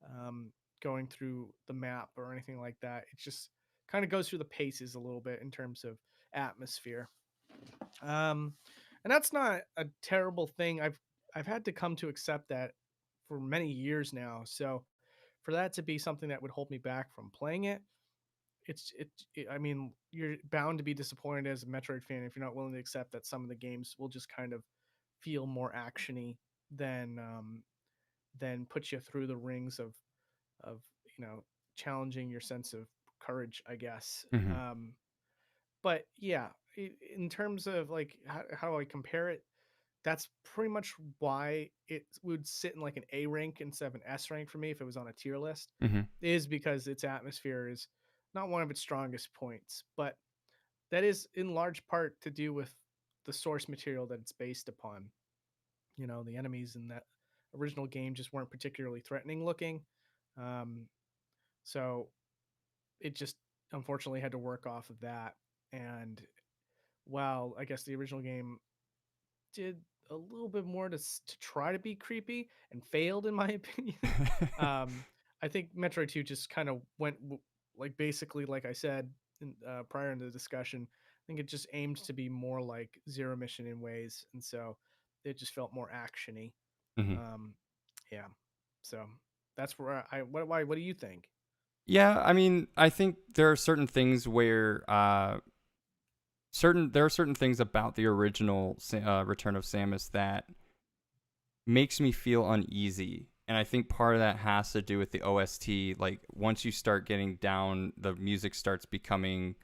um, going through the map or anything like that. It just kind of goes through the paces a little bit in terms of atmosphere. Um, and that's not a terrible thing. I've had to come to accept that for many years now. So for that to be something that would hold me back from playing it, I mean, you're bound to be disappointed as a Metroid fan if you're not willing to accept that some of the games will just kind of feel more actiony than put you through the rings of challenging your sense of courage, I guess. Mm-hmm. But yeah, in terms of like how I compare it, that's pretty much why it would sit in like an A rank instead of an S rank for me if it was on a tier list, Mm-hmm. is because its atmosphere is not one of its strongest points, but that is in large part to do with the source material that it's based upon. The enemies in that original game just weren't particularly threatening looking. Um, so it just unfortunately had to work off of that. And while I guess the original game did a little bit more to try to be creepy and failed in my opinion. um, I think Metroid 2 just kind of went like basically like I said prior in the discussion. I think it just aimed to be more like Zero Mission in ways, and so it just felt more actiony. Mm-hmm. Um, yeah, so that's where I what do you think? Yeah, I mean, I think there are certain things where there are certain things about the original Return of Samus that makes me feel uneasy. And I think part of that has to do with the OST. Like once you start getting down, the music starts becoming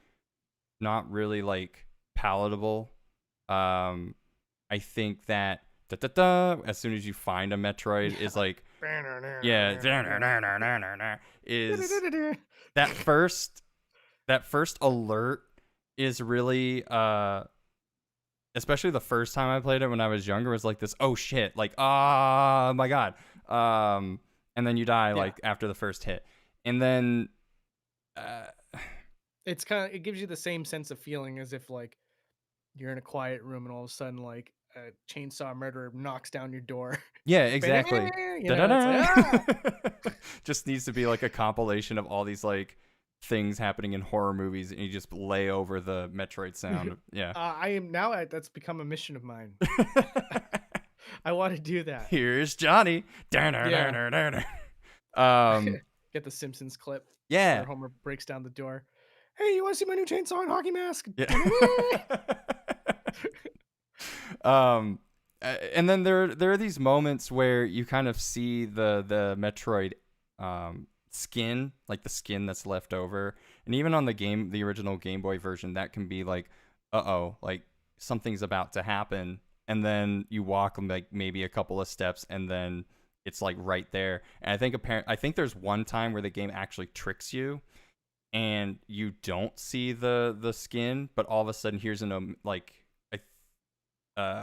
not really like palatable. I think that da da da as soon as you find a Metroid is Yeah, like yeah, is that first alert is really especially the first time I played it when I was younger was like this, oh shit, like oh my god. And then you die Yeah. like after the first hit. And then uh, It's kind of, it gives you the same sense of feeling as if like you're in a quiet room and all of a sudden like a chainsaw murderer knocks down your door. yeah, exactly. It's like ah. Just needs to be like a compilation of all these like things happening in horror movies and you just lay over the Metroid sound. Yeah. I am now at that's become a mission of mine. I want to do that. Here's Johnny. Yeah. Um Get the Simpsons clip yeah. where Homer breaks down the door. Hey, you want to see my new chainsaw and hockey mask? Yeah. um and then there are these moments where you kind of see the Metroid skin, like the skin that's left over. And even on the original Game Boy version, that can be like, uh-oh, like something's about to happen. And then you walk like maybe a couple of steps and then it's like right there. And I think there's one time where the game actually tricks you and you don't see the skin, but all of a sudden here's like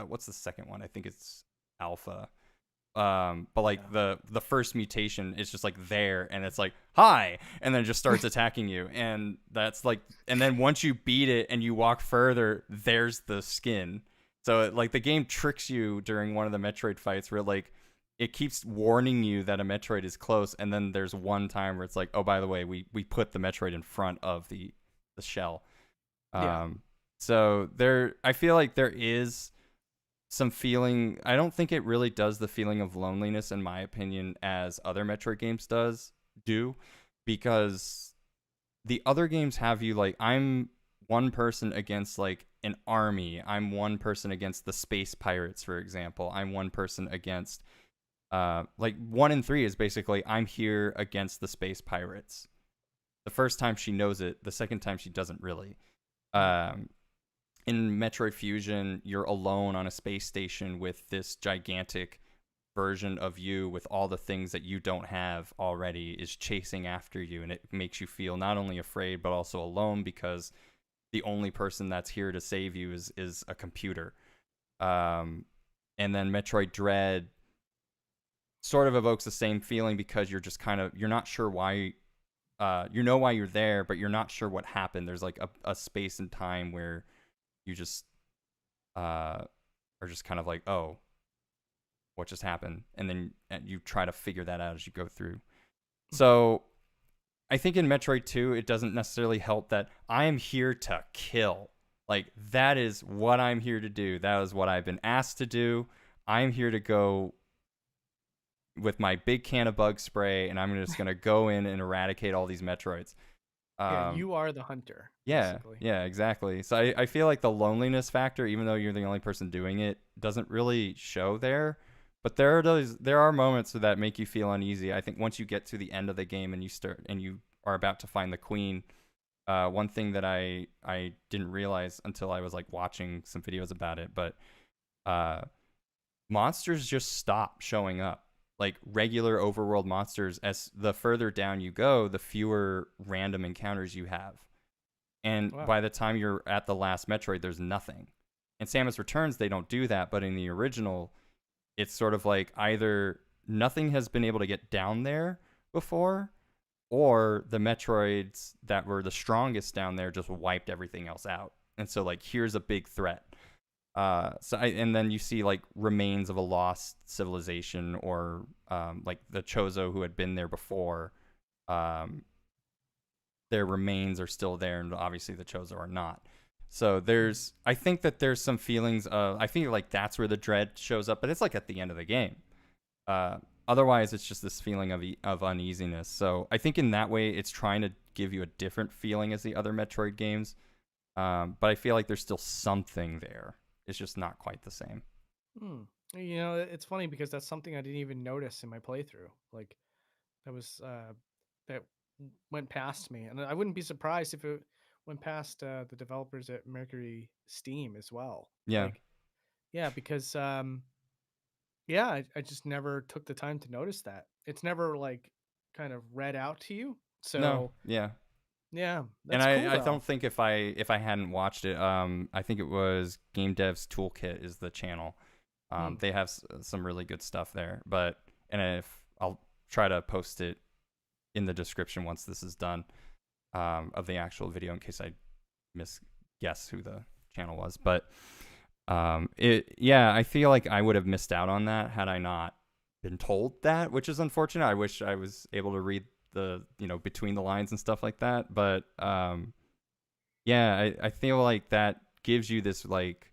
what's the second one? I think it's Alpha. But like the first mutation is just like there and it's like hi and then it just starts attacking you and that's like and then once you beat it and you walk further there's the skin. So like the game tricks you during one of the Metroid fights where like it keeps warning you that a Metroid is close and then there's one time where it's like, oh, by the way, we put the Metroid in front of the shell. So there I feel like there is some feeling. I don't think it really does the feeling of loneliness in my opinion as other Metroid games do because the other games have you like I'm one person against like an army. I'm one person against the space pirates, for example. I'm one person against like 1 and 3 is basically I'm here against the space pirates. The first time she knows it, the second time she doesn't really. In Metroid Fusion, you're alone on a space station with this gigantic version of you with all the things that you don't have already is chasing after you, and it makes you feel not only afraid but also alone because the only person that's here to save you is a computer. And then Metroid Dread sort of evokes the same feeling because you're just kind of you're not sure why you know why you're there, but you're not sure what happened. There's like a space and time where you just are just kind of like, oh, what just happened? And then you try to figure that out as you go through. So I think in Metroid 2, it doesn't necessarily help that I am here to kill. Like, that is what I'm here to do. That is what I've been asked to do. I'm here to go with my big can of bug spray, and I'm just going to go in and eradicate all these Metroids. Yeah, you are the hunter. Yeah, basically. yeah, exactly. So I feel like the loneliness factor, even though you're the only person doing it, doesn't really show there. But there are moments that make you feel uneasy. I think once you get to the end of the game and you are about to find the queen, one thing that I didn't realize until I was like watching some videos about it, but monsters just stop showing up. Like regular overworld monsters, as the further down you go, the fewer random encounters you have. And by the time you're at the last Metroid, there's nothing. In Samus Returns, they don't do that, but in the original, it's sort of like either nothing has been able to get down there before, or the Metroids that were the strongest down there just wiped everything else out. And so, like, here's a big threat. And then you see like remains of a lost civilization, or like the Chozo who had been there before. Their remains are still there, and obviously the Chozo are not. So I think that there's some feelings of, I feel like that's where the dread shows up, but it's like at the end of the game. Otherwise, it's just this feeling of uneasiness. So I think in that way, it's trying to give you a different feeling as the other Metroid games. But I feel like there's still something there. It's just not quite the same. You know, it's funny because that's something I didn't even notice in my playthrough. Like that was that went past me, and I wouldn't be surprised if it went past the developers at Mercury Steam as well. Yeah. Like, yeah, because yeah, I just never took the time to notice that. it's never like kind of read out to you. No, So yeah. yeah, And that's cool I though. don't think if I hadn't watched it, I think it was Game Dev's Toolkit is the channel. Hmm. They have some really good stuff there. But and if I'll try to post it in the description once this is done, of the actual video in case I guess who the channel was. But I feel like I would have missed out on that had I not been told that, which is unfortunate. I wish I was able to read the between the lines and stuff like that. But I feel like that gives you this like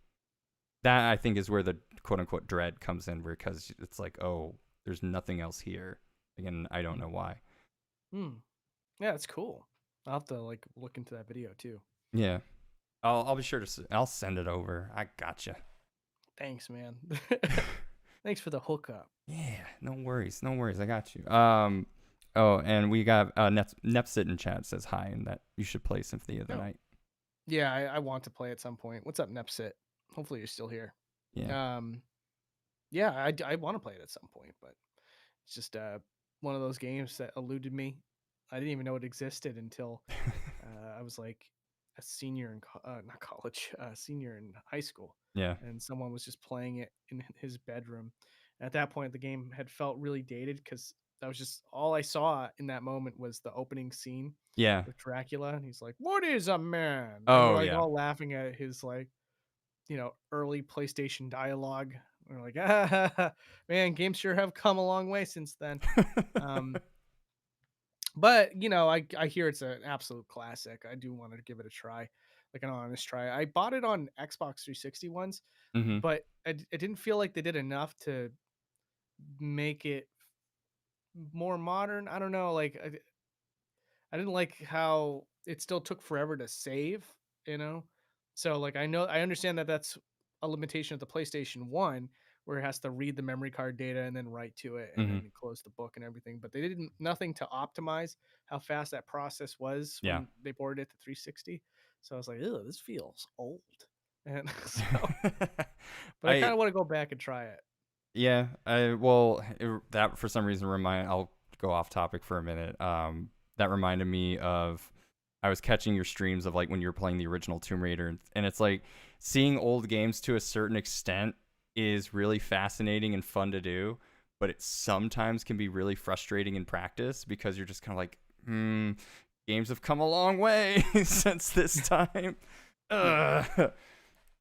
that I think is where the quote unquote dread comes in, because it's like, oh, there's nothing else here, and I don't know why. Hmm. Yeah, it's cool. I'll have to like look into that video too. Yeah, I'll be sure to I'll send it over. I gotcha. Thanks, man. Thanks for the hookup. Yeah, no worries, no worries. I got you. Oh, and we got Nepsit in chat says hi, and that you should play Symphony of the Oh, Night. yeah, I want to play at some point. What's up, Nepsit? Hopefully you're still here. Yeah. Um, yeah, I want to play it at some point, but it's just one of those games that eluded me. I didn't even know it existed until I was like a senior in not college, senior in high school, Yeah. and someone was just playing it in his bedroom. At that point, the game had felt really dated because that was just all I saw in that moment was the opening scene Yeah. with Dracula, and he's like, "What is a man?" And we're Oh like yeah. all laughing at his like early PlayStation dialogue. We're like, ah, man, games sure have come a long way since then. Um, but I hear it's an absolute classic. I do want to give it a try, like an honest try. I bought it on Xbox 360 once, Mhm. but it didn't feel like they did enough to make it more modern. I don't know, like I didn't like how it still took forever to save, you know? So like I understand that that's a limitation of the PlayStation 1 where it has to read the memory card data and then write to it and Mhm. then close the book and everything, but they didn't nothing to optimize how fast that process was Yeah. when they ported it to 360. So I was like, "Ew, this feels old." And so but I kind I of want to go back and try it. Yeah, that for some reason I'll go off topic for a minute. That reminded me of I was catching your streams of like when you were playing the original Tomb Raider, and it's like seeing old games to a certain extent is really fascinating and fun to do, but it sometimes can be really frustrating in practice because you're just kind of like, games have come a long way since this time. Yeah. Ugh.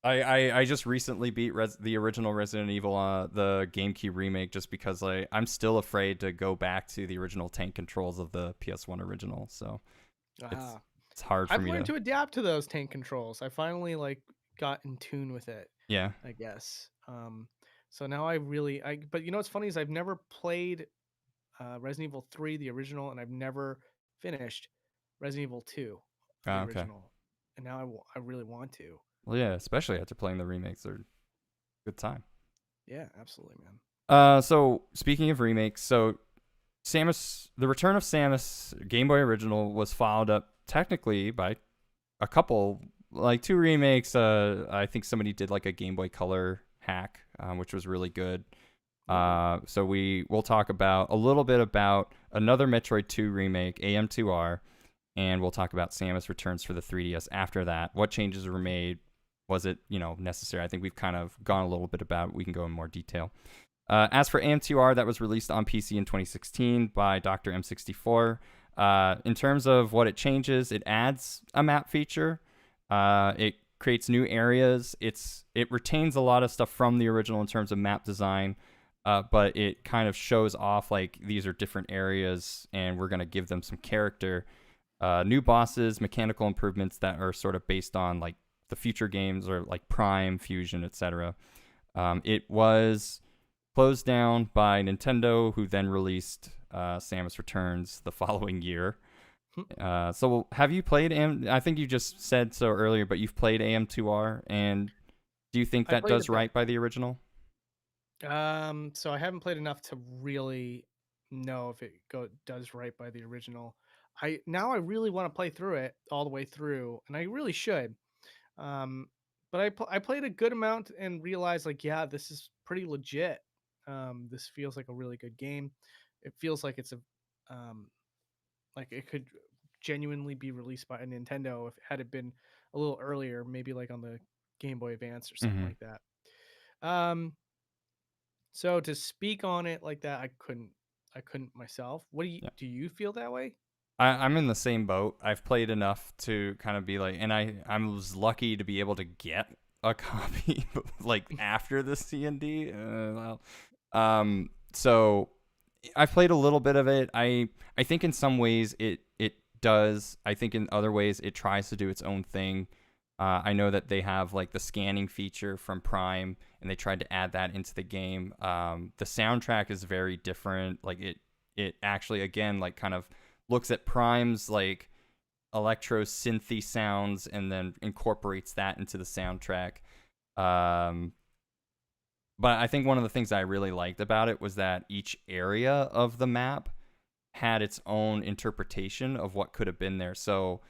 I just recently beat the original Resident Evil, the GameCube remake, just because I'm still afraid to go back to the original tank controls of the PS1 original. So it's Ah. it's hard for I've me learned to. to adapt to those tank controls. I finally like got in tune with it, Yeah. I guess. So now I really I but what's funny is I've never played Resident Evil 3 the original and I've never finished Resident Evil 2 the Okay. original. And now I really want to. Well, yeah, especially after playing the remakes, they're a good time. Yeah, absolutely, man. So speaking of remakes, so Samus, the Return of Samus Game Boy Original was followed up technically by a couple, like two remakes. I think somebody did like a Game Boy Color hack, which was really good. Ooh. So we'll talk about a little bit about another Metroid 2 remake, AM2R, and we'll talk about Samus Returns for the 3DS after that. What changes were made? Was it necessary? I think we've kind of gone a little bit about it. We can go in more detail. As for AM2R, that was released on PC in 2016 by Dr. M64. In terms of what it changes, it adds a map feature. It creates new areas. It retains a lot of stuff from the original in terms of map design, but it kind of shows off like these are different areas, and we're gonna give them some character. New bosses, mechanical improvements that are sort of based on like the future games or like Prime, Fusion, etc. It was closed down by Nintendo, who then released Samus Returns the following year. So have you played I think you just said so earlier, but you've played AM2R, and do you think I that played a does bit. right by the original? So I haven't played enough to really know if it does right by the original. I really want to play through it all the way through, and I really should. Um, but I played a good amount and realized like, yeah, this is pretty legit. This feels like a really good game. It feels like it's a like it could genuinely be released by a Nintendo if had it been a little earlier, maybe like on the Game Boy Advance or something Hmm. like that. Um, so to speak on it like that, I couldn't myself. What do you feel that way? I'm in the same boat. I've played enough to kind of be like, and I was lucky to be able to get a copy like after the C&D. So I've played a little bit of it. I think in some ways it does. I think in other ways it tries to do its own thing. I know that they have like the scanning feature from Prime, and they tried to add that into the game. The soundtrack is very different. Like it actually again like kind of looks at Prime's like electro synthy sounds and then incorporates that into the soundtrack. Um, but I think one of the things I really liked about it was that each area of the map had its own interpretation of what could have been there. So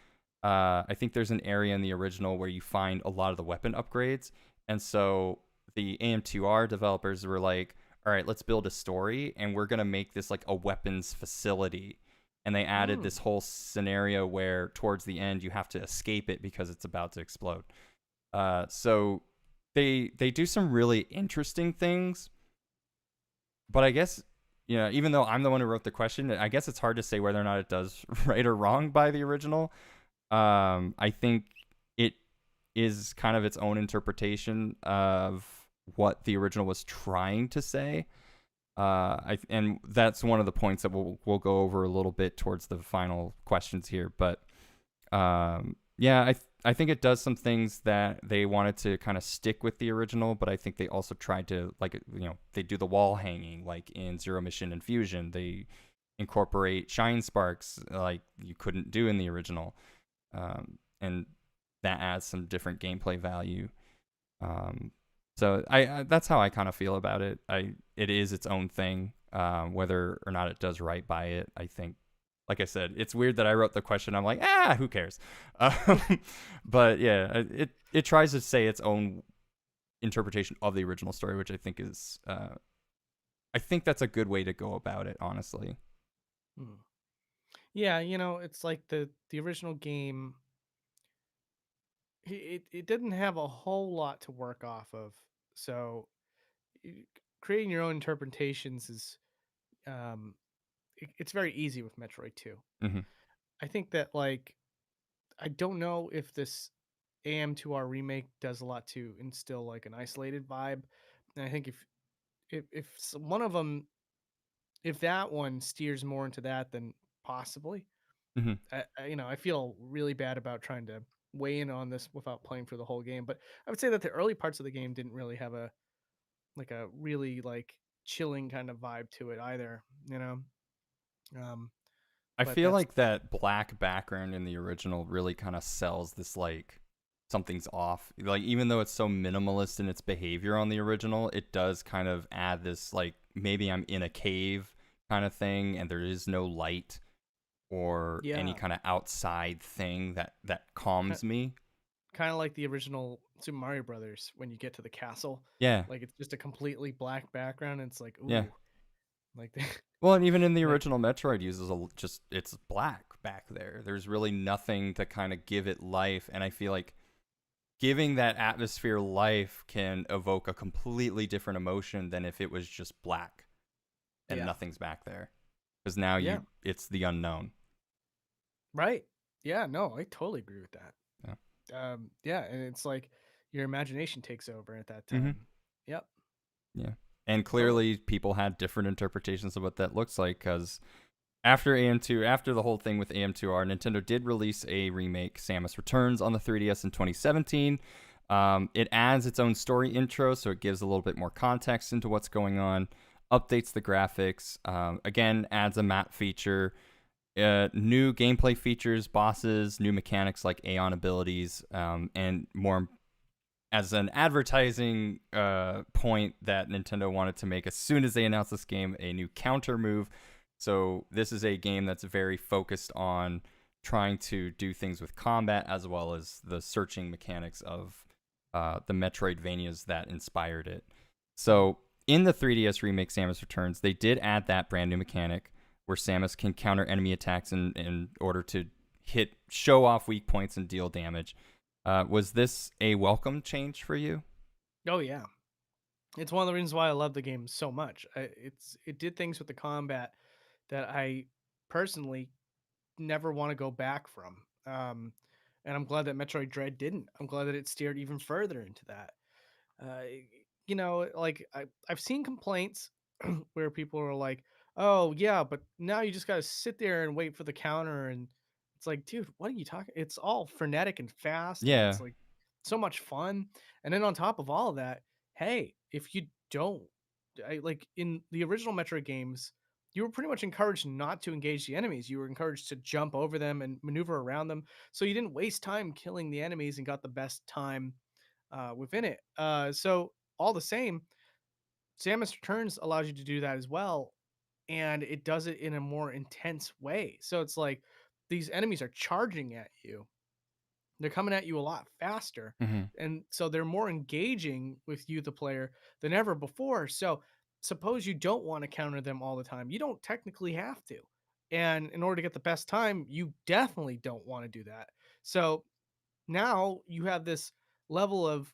I think there's an area in the original where you find a lot of the weapon upgrades. And so the AM2R developers were like, all right, let's build a story and we're going to make this like a weapons facility. And they added Hmm. this whole scenario where towards the end you have to escape it because it's about to explode. So they do some really interesting things, but I guess even though I'm the one who wrote the question, I guess it's hard to say whether or not it does right or wrong by the original. I think it is kind of its own interpretation of what the original was trying to say. And that's one of the points that we'll go over a little bit towards the final questions here. But yeah, I think it does some things that they wanted to kind of stick with the original, but I think they also tried to like they do the wall hanging like in Zero Mission and Fusion. They incorporate shine sparks like you couldn't do in the original, and that adds some different gameplay value. So I that's how I kind of feel about it. It is its own thing. Whether or not it does right by it, I think. Like I said, it's weird that I wrote the question. I'm like, who cares? But yeah, it tries to say its own interpretation of the original story, which I think is, I think that's a good way to go about it, honestly. Hmm. Yeah, it's like the original game. It didn't have a whole lot to work off of, so y- creating your own interpretations is um it's very easy with Metroid 2. Hmm. I think that like I don't know if this AM2R remake does a lot to instill like an isolated vibe. And I think if one of them, if that one steers more into that, then possibly. Hmm. I feel really bad about trying to weigh in on this without playing for the whole game, but I would say that the early parts of the game didn't really have a really like chilling kind of vibe to it either. Um, I but feel that's like that black background in the original really kind of sells this like something's off. Like even though it's so minimalist in its behavior on the original, it does kind of add this like maybe I'm in a cave kind of thing and there is no light or any yeah, kind of outside thing that calms me. kind of like the original Super Mario Brothers when you get to the castle, Yeah. like it's just a completely black background. And it's like Yeah. ooh, like Well, and even in the like original Metroid uses just it's black back there. There's really nothing to kind of give it life, and I feel like giving that atmosphere life can evoke a completely different emotion than if it was just black and yeah, nothing's back there. Because now yeah, it's the unknown. right, yeah. No, I totally agree with that. Yeah. Yeah, and it's like your imagination takes over at that Mm-hmm. time. Yep, Yeah. And totally. clearly, people had different interpretations of what that looks like because after AM2, after the whole thing with AM2R, Nintendo did release a remake, Samus Returns, on the 3DS in 2017. It adds its own story intro, so it gives a little bit more context into what's going on, updates the graphics, again, adds a map feature, new gameplay features, bosses, new mechanics like Aeon abilities, and more as an advertising point that Nintendo wanted to make as soon as they announced this game, a new counter move. So this is a game that's very focused on trying to do things with combat as well as the searching mechanics of the Metroidvanias that inspired it. Mhm. So in the 3DS remake Samus Returns, they did add that brand new mechanic where Samus can counter enemy attacks in order to show off weak points and deal damage. Was this a welcome change for you? Oh yeah, it's one of the reasons why I love the game so much. It did things with the combat that I personally never want to go back from. And I'm glad that Metroid Dread didn't. I'm glad that it steered even further into that. Uh, like I've seen complaints where people are like, "Oh yeah, but now you just got to sit there and wait for the counter," and it's like, dude, what are you talking? It's all frenetic and fast, and Yeah. it's like so much fun. And then on top of all of that, hey, if you don't, like in the original Metroid games, you were pretty much encouraged not to engage the enemies. You were encouraged to jump over them and maneuver around them, so you didn't waste time killing the enemies and got the best time within it. So all the same, Samus Returns allows you to do that as well, and it does it in a more intense way. So it's like these enemies are charging at you. They're coming at you a lot faster, Hmm. and so they're more engaging with you, the player, than ever before. So suppose you don't want to counter them all the time. You don't technically have to. And in order to get the best time, you definitely don't want to do that. So now you have this level of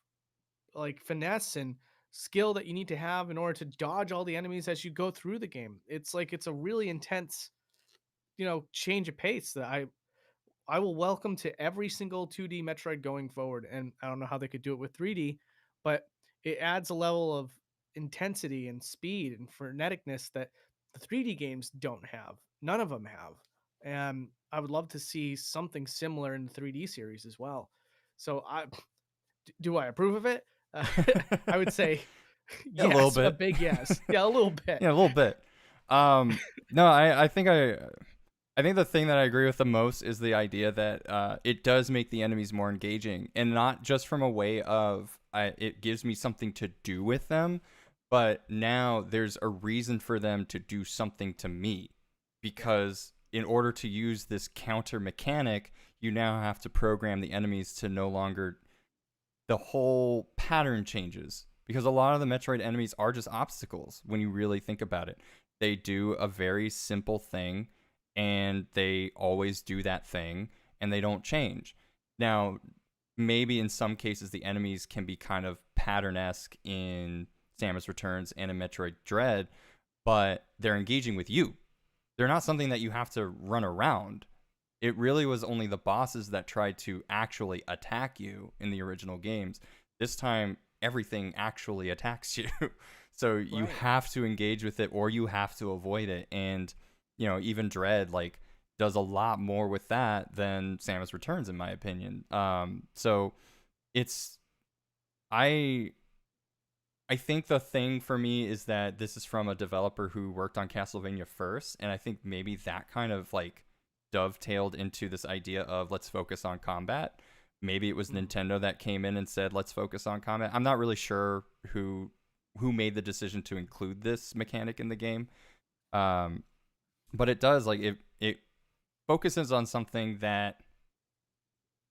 like finesse and skill that you need to have in order to dodge all the enemies as you go through the game. It's like it's a really intense, change of pace that I will welcome to every single 2D Metroid going forward. And I don't know how they could do it with 3D, but it adds a level of intensity and speed and freneticness that the 3D games don't have. None of them have. And I would love to see something similar in the 3D series as well. So do I approve of it? Uh, I would say Yeah, a little yes, a bit. big yes. Yeah, a little bit. Yeah, a little bit. No, I think the thing that I agree with the most is the idea that it does make the enemies more engaging, and not just from a way of it gives me something to do with them, but now there's a reason for them to do something to me, Yeah, because in order to use this counter mechanic, you now have to program the enemies to no longer the whole pattern changes, because a lot of the Metroid enemies are just obstacles when you really think about it. They do a very simple thing and they always do that thing and they don't change. Now, maybe in some cases the enemies can be kind of pattern-esque in Samus Returns and in Metroid Dread, but they're engaging with you. They're not something that you have to run around. It really was only the bosses that tried to actually attack you in the original games. This time, everything actually attacks you. So you right. have to engage with it or you have to avoid it. And, even Dread, like, does a lot more with that than Samus Returns, in my opinion. So it's, I, I think the thing for me is that this is from a developer who worked on Castlevania first, and I think maybe that kind of like dovetailed into this idea of let's focus on combat. Maybe it was Mhm. Nintendo that came in and said let's focus on combat. I'm not really sure who made the decision to include this mechanic in the game, um, but it does like it focuses on something that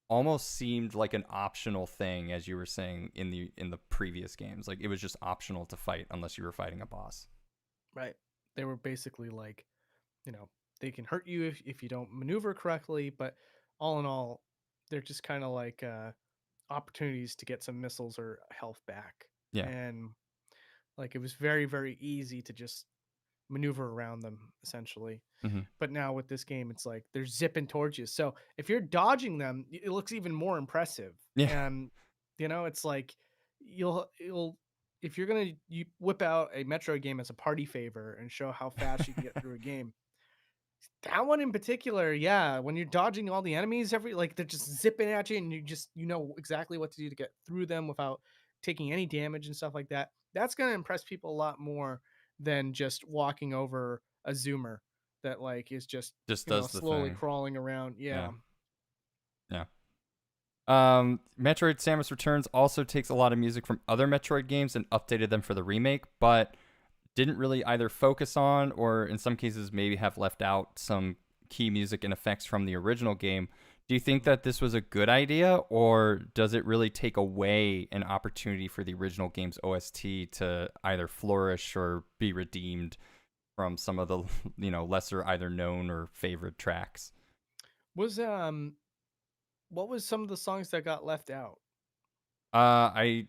almost seemed like an optional thing, as you were saying in the previous games. Like it was just optional to fight unless you were fighting a boss. Right. They were basically like, you know, they can hurt you if you don't maneuver correctly, but all in all, they're just kind of like opportunities to get some missiles or health back. Yeah. And like it was very, very easy to just maneuver around them essentially. Hmm. But now with this game, it's like they're zipping towards you. So if you're dodging them, it looks even more impressive. Yeah. And it's like you'll if you're gonna you whip out a Metroid game as a party favor and show how fast you can get through a game, that one in particular, yeah, when you're dodging all the enemies, like they're just zipping at you, and you know exactly what to do to get through them without taking any damage and stuff like that. That's gonna impress people a lot more than just walking over a zoomer that like is just Just does the slowly thing. crawling around. Yeah. Yeah, Yeah. Metroid Samus Returns also takes a lot of music from other Metroid games and updated them for the remake, but didn't really either focus on or in some cases maybe have left out some key music and effects from the original game. Do you think that this was a good idea, or does it really take away an opportunity for the original game's OST to either flourish or be redeemed from some of the lesser either known or favored tracks? Was what was some of the songs that got left out? I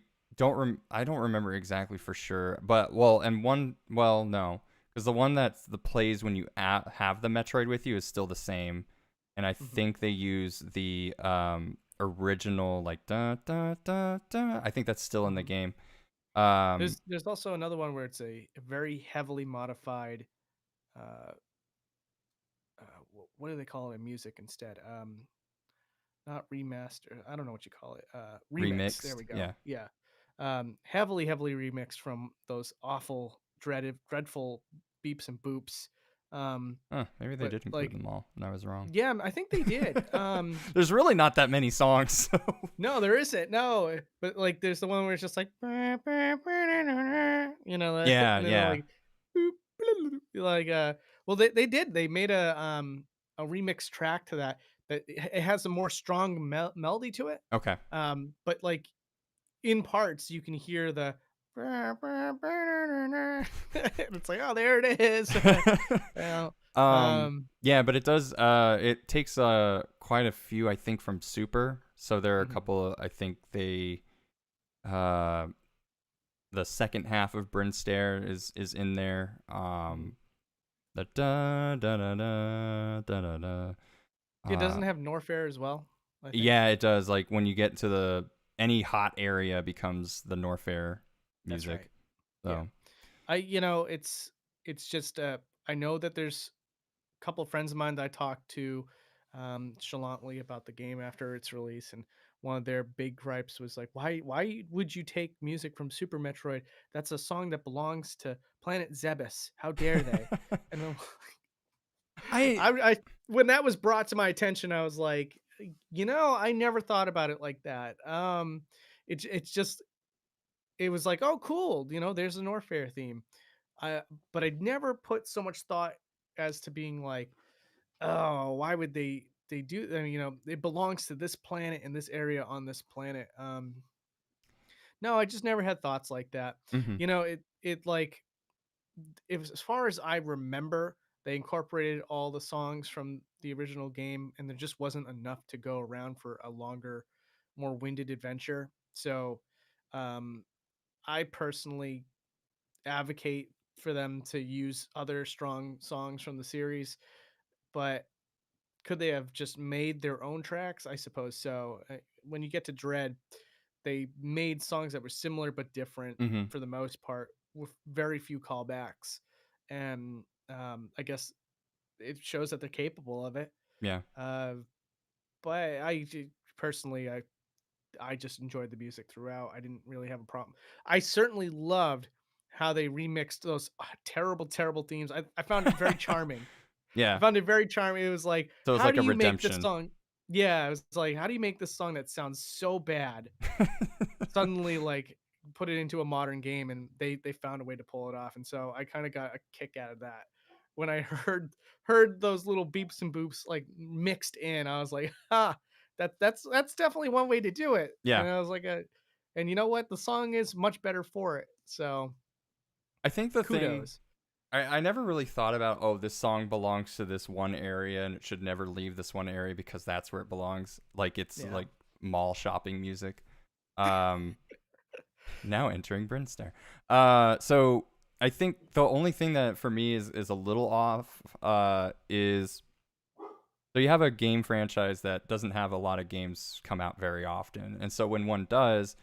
I don't remember exactly for sure, but no, because the one that's the plays when you have the Metroid with you is still the same, and I Hmm. think they use the original like da da da da. I think that's still in the Hmm. game. Um, There's also another one where it's a very heavily modified. Uh, what do they call it in music instead? Not remaster. I don't know what you call it. Remix. There remixed, we go. yeah. Yeah. Heavily remixed from those awful, dreadful beeps and boops. Um, Huh, maybe they but did include like, them all, and I was wrong. yeah, I think they did. There's really not that many songs, so No, there isn't. No, but like, there's the one where it's just like, yeah, and then they're yeah. like, boop, like, well, they did. They made a remix track to that. That it has a more strong melody to it. Okay. But like in parts, you can hear the. And it's like, oh, there it is. Well, um, yeah, but it does it takes quite a few I think from Super. So there are a mhm, couple I think they uh the second half of Bryn Stare is in there. mhm. The da da da da da da da. It Uh doesn't have Norfair as well, I think. yeah, it does. Like when you get to the any hot area becomes the Norfair That's music. right. Yeah. So, It's just I know that there's a couple of friends of mine that I talked to chalantly about the game after its release, and one of their big gripes was like, why would you take music from Super Metroid? That's a song that belongs to Planet Zebes. How dare they? And then I I when that was brought to my attention, I was like, I never thought about it like that. It's just it was like, oh, cool, there's a Norfair theme. I but I'd never put so much thought as to being like, oh, why would they do? I mean, it belongs to this planet in this area on this planet. No, I just never had thoughts like that. mhm. It like it was as far as I remember, they incorporated all the songs from the original game, and there just wasn't enough to go around for a longer, more winded adventure. So, um, I personally advocate for them to use other strong songs from the series, but could they have just made their own tracks? I suppose so. When you get to Dread, they made songs that were similar but different Mhm. for the most part, with very few callbacks, and I guess it shows that they're capable of it. Yeah. Uh, but personally, I just enjoyed the music throughout. I didn't really have a problem. I certainly loved how they remixed those terrible, terrible themes. I found it very charming. I Yeah. found it very charming. It was like, So it's how like do a you make this redemption. song? Yeah, it was like, how do you make this song that sounds so bad suddenly like put it into a modern game, and they found a way to pull it off, and so I kind of got a kick out of that when I heard those little beeps and boops like mixed in. I was like, ha, that's definitely one way to do it. Yeah. And I was like, and you know what, the song is much better for it, so I think the thing kudos. I never really thought about, oh, this song belongs to this one area and it should never leave this one area because that's where it belongs. Like it's Yeah. like mall shopping music. Um, now entering Brinstar. So I think the only thing that for me is a little off is so you have a game franchise that doesn't have a lot of games come out very often. And so when one does,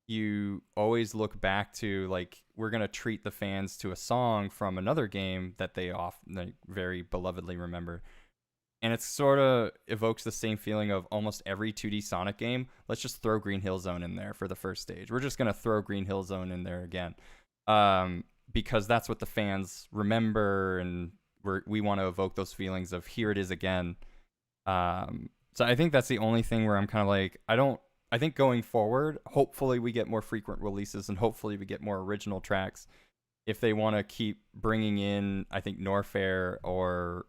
you always look back to like we're going to treat the fans to a song from another game that they often like, very belovedly remember. And it sort of evokes the same feeling of almost every 2D Sonic game. Let's just throw Green Hill Zone in there for the first stage. We're just going to throw Green Hill Zone in there again. Because that's what the fans remember and we want to evoke those feelings of here it is again. So I think that's the only thing where I'm kind of like, I think going forward, hopefully we get more frequent releases and hopefully we get more original tracks. If they want to keep bringing in, I think Norfair or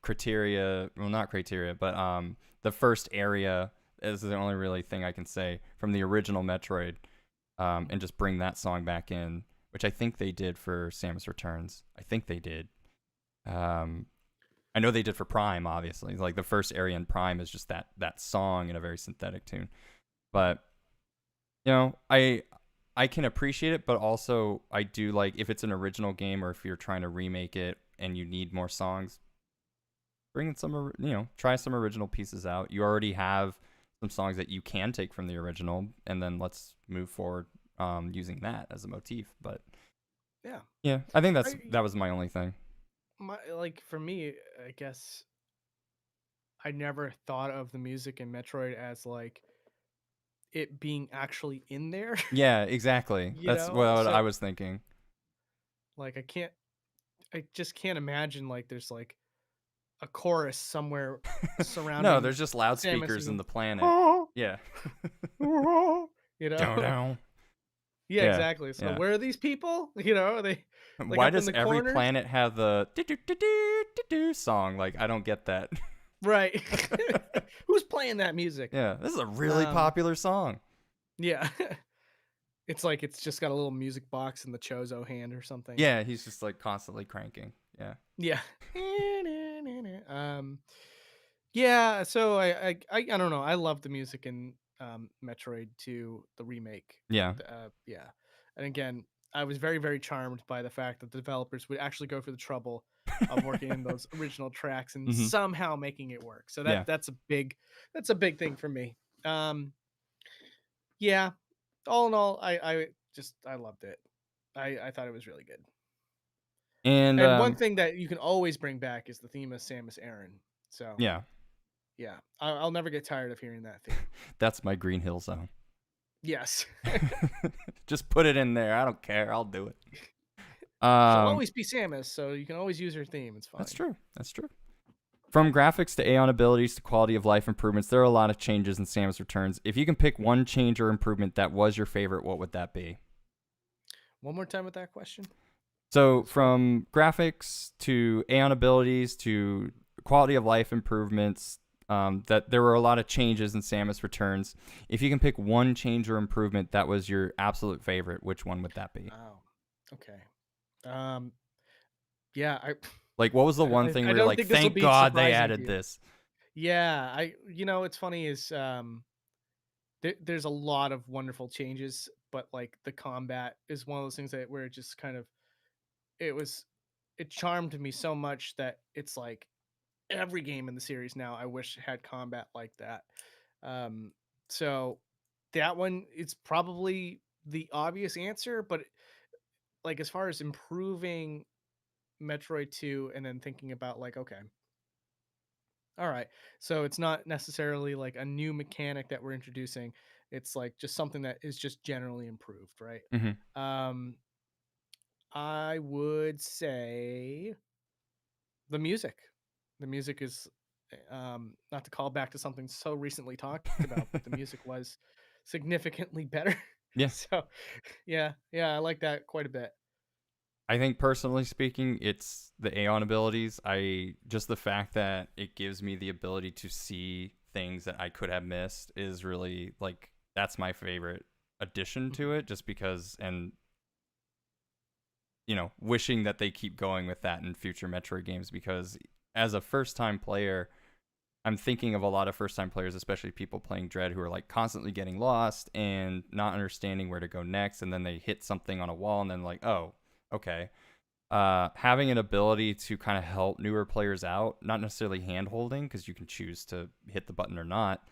criteria, well, not criteria, but the first area is the only really thing I can say from the original Metroid, and just bring that song back in, which I think they did for Samus Returns. I think they did. I know they did for Prime, obviously. Like the first area in Prime is just that song in a very synthetic tune. But I can appreciate it, but also I do like if it's an original game or if you're trying to remake it and you need more songs, bring in some, try some original pieces out. You already have some songs that you can take from the original, and then let's move forward using that as a motif. But yeah, I think that was my only thing. Like for me, I guess I never thought of the music in Metroid as like it being actually in there. Yeah, exactly. That's what So I was thinking. like I just can't imagine like there's like a chorus somewhere No, surrounding there's just Samus loudspeakers in singing, the planet. "Oh, Yeah. oh," you know? Down. Yeah, Yeah. exactly. So Yeah. where are these people? Are they like Why up in does the every corners? planet have the do song? Like, I don't get that. Right. Who's playing that music? Yeah, this is a really Um, popular song. yeah. It's like it's just got a little music box in the Chozo hand or something. Yeah, he's just like constantly cranking. Yeah. Yeah. Yeah, so I don't know. I love the music in Metroid 2, the remake. Yeah. Yeah. And again, I was very, very charmed by the fact that the developers would actually go for the trouble of working in those original tracks and Mm-hmm. somehow making it work. So Yeah. that's a big thing for me. Yeah. All in all, I loved it. I thought it was really good. And And one thing that you can always bring back is the theme of Samus Aran. So yeah, yeah, I'll never get tired of hearing that theme. that's my Green Hill Zone. Yes. Just put it in there. I don't care. I'll do it. She'll always be Samus, so you can always use her theme. It's fine. That's true. That's true. From graphics to Aeon abilities to quality of life improvements, there are a lot of changes in Samus Returns. If you can pick one change or improvement that was your favorite, what would that be? One more time with that question. So from graphics to Aeon abilities to quality of life improvements, that there were a lot of changes in Samus Returns. If you can pick one change or improvement that was your absolute favorite, which one would that be? Oh, okay. Yeah, Like, what was the one thing I where you're don't like, think this will thank be God they surprising to added you. this? Yeah, it's funny is there's a lot of wonderful changes, but like the combat is one of those things that where it just kind of it was it charmed me so much that it's like every game in the series now I wish had combat like that. Um, so that one it's probably the obvious answer, but like as far as improving Metroid 2 and then thinking about like okay, all right. So it's not necessarily like a new mechanic that we're introducing. It's like just something that is just generally improved, right? Mm-hmm. Um I would say the music. The music is not to call back to something so recently talked about, but the music was significantly better. Yeah. So, yeah, I like that quite a bit. I think personally speaking, it's the Aeon abilities. Just the fact that it gives me the ability to see things that I could have missed is really like that's my favorite addition to Mhm. it. Just because, and wishing that they keep going with that in future Metroid games. Because as a first-time player, I'm thinking of a lot of first-time players, especially people playing Dread, who are like constantly getting lost and not understanding where to go next, and then they hit something on a wall, and then like, oh, okay. Having an ability to kind of help newer players out, not necessarily hand holding because you can choose to hit the button or not,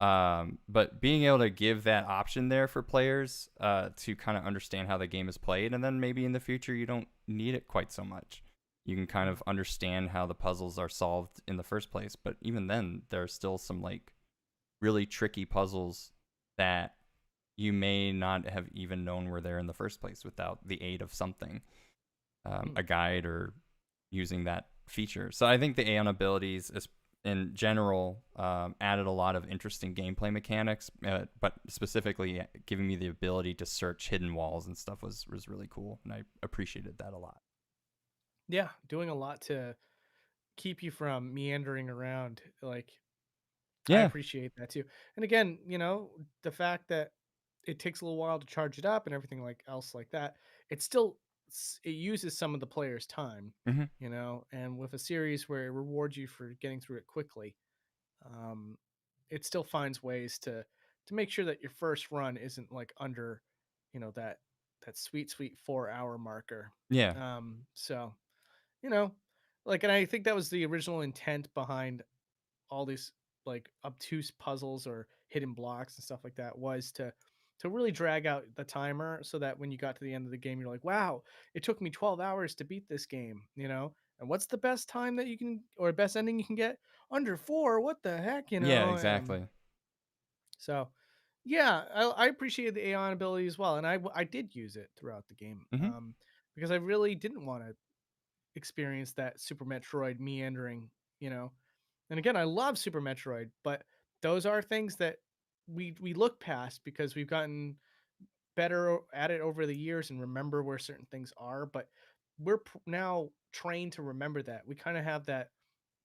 but being able to give that option there for players to kind of understand how the game is played, and then maybe in the future you don't need it quite so much. You can kind of understand how the puzzles are solved in the first place, but even then there are still some like really tricky puzzles that you may not have even known were there in the first place without the aid of something. A guide or using that feature. So I think the Aeon abilities in general added a lot of interesting gameplay mechanics, but specifically giving me the ability to search hidden walls and stuff was really cool, and I appreciated that a lot. Yeah, doing a lot to keep you from meandering around. Like, I Yeah. appreciate that too. And again, the fact that it takes a little while to charge it up and everything like else like that, it still it uses some of the player's time, Hmm. and with a series where it rewards you for getting through it quickly, um, it still finds ways to make sure that your first run isn't like under, that sweet 4 hour marker. Yeah. So you know, like, and I think that was the original intent behind all these like obtuse puzzles or hidden blocks and stuff like that, was to really drag out the timer so that when you got to the end of the game you're like, wow, it took me 12 hours to beat this game, and what's the best time that you can, or best ending you can get? Under 4? What the heck, Yeah, exactly. so yeah, I appreciate the Aeon ability as well, and I did use it throughout the game, Hmm. because I really didn't want to experience that Super Metroid meandering, you know and again, I love Super Metroid, but those are things that we look past because we've gotten better at it over the years and remember where certain things are. But we're now trained to remember that. We kind of have that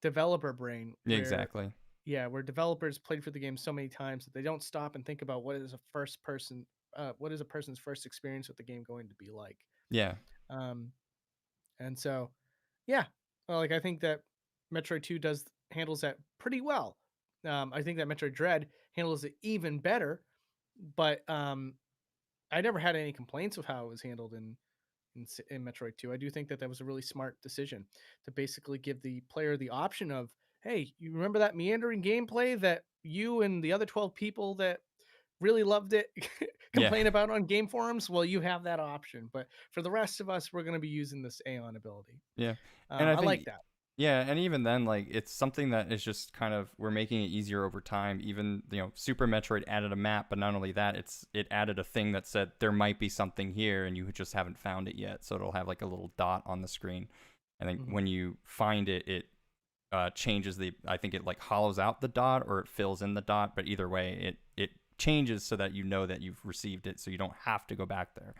developer brain Yeah, where, exactly. yeah, where developers played for the game so many times that they don't stop and think about what is a person's first experience with the game going to be like. Yeah. Um, and so, yeah, well, like I think that Metroid 2 does handles that pretty well. I think that Metroid Dread handles it even better, but I never had any complaints with how it was handled in Metroid 2. I do think that that was a really smart decision to basically give the player the option of, hey, you remember that meandering gameplay that you and the other 12 people that really loved it Yeah. complain about on game forums? Well, you have that option, but for the rest of us, we're going to be using this Aeon ability. Yeah. And I I like think, that. yeah, and even then, like, it's something that is just kind of, we're making it easier over time. Even, Super Metroid added a map, but not only that, it added a thing that said there might be something here and you just haven't found it yet. So it'll have like a little dot on the screen. And then Mhm. when you find it, it changes I think it like hollows out the dot or it fills in the dot, but either way, it changes so that you know that you've received it, so you don't have to go back there.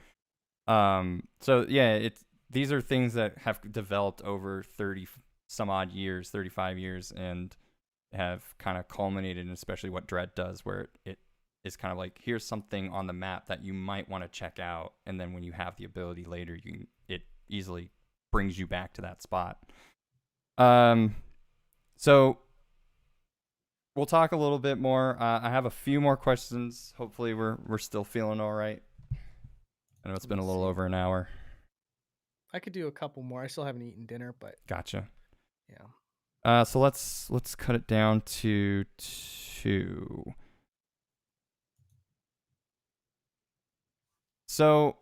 So yeah, these are things that have developed over 30 some odd years, 35 years, and have kind of culminated in especially what Dread does, where it is kind of like, here's something on the map that you might want to check out, and then when you have the ability later, it easily brings you back to that spot. Um, so we'll talk a little bit more. I have a few more questions. Hopefully, we're still feeling all right. I know it's Let been me a little see. over an hour. I could do a couple more. I still haven't eaten dinner, but Gotcha. yeah. So let's cut it down to two. So,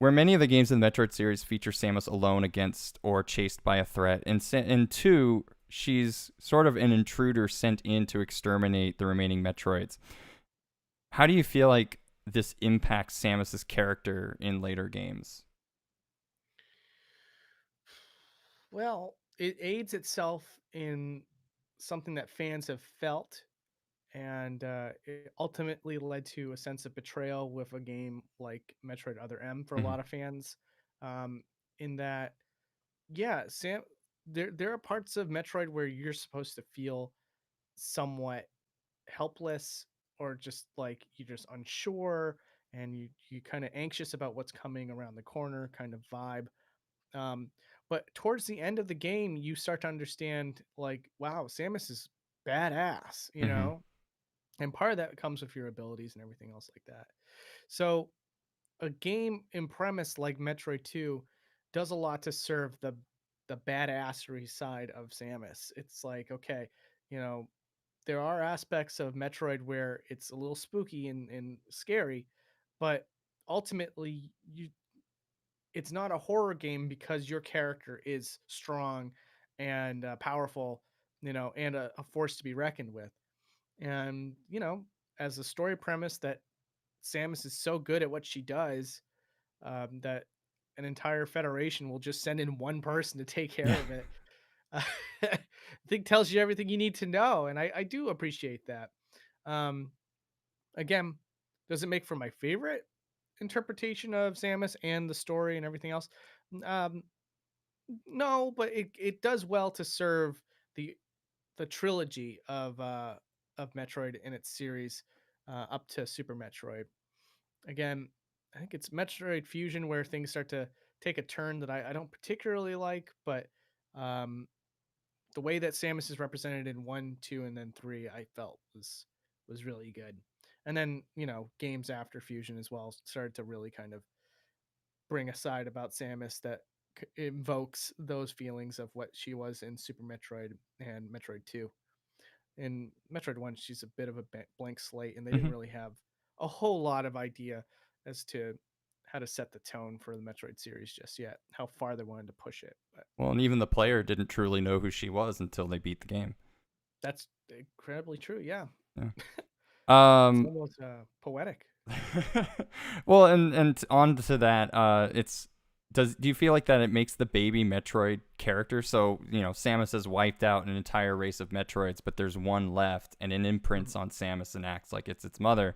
where many of the games in the Metroid series feature Samus alone against or chased by a threat, in two, she's sort of an intruder sent in to exterminate the remaining Metroids. How do you feel like this impacts Samus's character in later games? Well, it aids itself in something that fans have felt, and it ultimately led to a sense of betrayal with a game like Metroid Other M for a Hmm. lot of fans. Um, in that, yeah, there are parts of Metroid where you're supposed to feel somewhat helpless, or just like you're just unsure, and you kind of anxious about what's coming around the corner kind of vibe. um but towards the end of the game you start to understand, like, wow, Samus is badass, Hmm. and part of that comes with your abilities and everything else like that. So a game in premise like Metroid 2 does a lot to serve the badassery side of Samus. It's like, okay, you know there are aspects of Metroid where it's a little spooky and scary, but ultimately it's not a horror game because your character is strong and powerful, and a force to be reckoned with. And as a story premise that Samus is so good at what she does, that an entire federation will just send in one person to take care Yeah. of it. I think tells you everything you need to know, and I do appreciate that. Um, Again, does it make for my favorite interpretation of Samus and the story and everything else? Um, No, but it does well to serve the trilogy of Metroid in its series up to Super Metroid. Again, I think it's Metroid Fusion where things start to take a turn that I don't particularly like, but um, the way that Samus is represented in one, two, and then three, I felt was really good. And then games after Fusion as well started to really kind of bring a side about Samus that invokes those feelings of what she was in Super Metroid and Metroid Two. In Metroid One, she's a bit of a blank slate, and they didn't Mhm. really have a whole lot of idea as to how to set the tone for the Metroid series just yet. How far they wanted to push it, but Well, and even the player didn't truly know who she was until they beat the game. that's incredibly true. Yeah, Yeah. it's Um, almost poetic. well, and on to that, it's do you feel like that it makes the baby Metroid character? So Samus has wiped out an entire race of Metroids, but there's one left, and it Mhm. imprints on Samus and acts like it's its mother.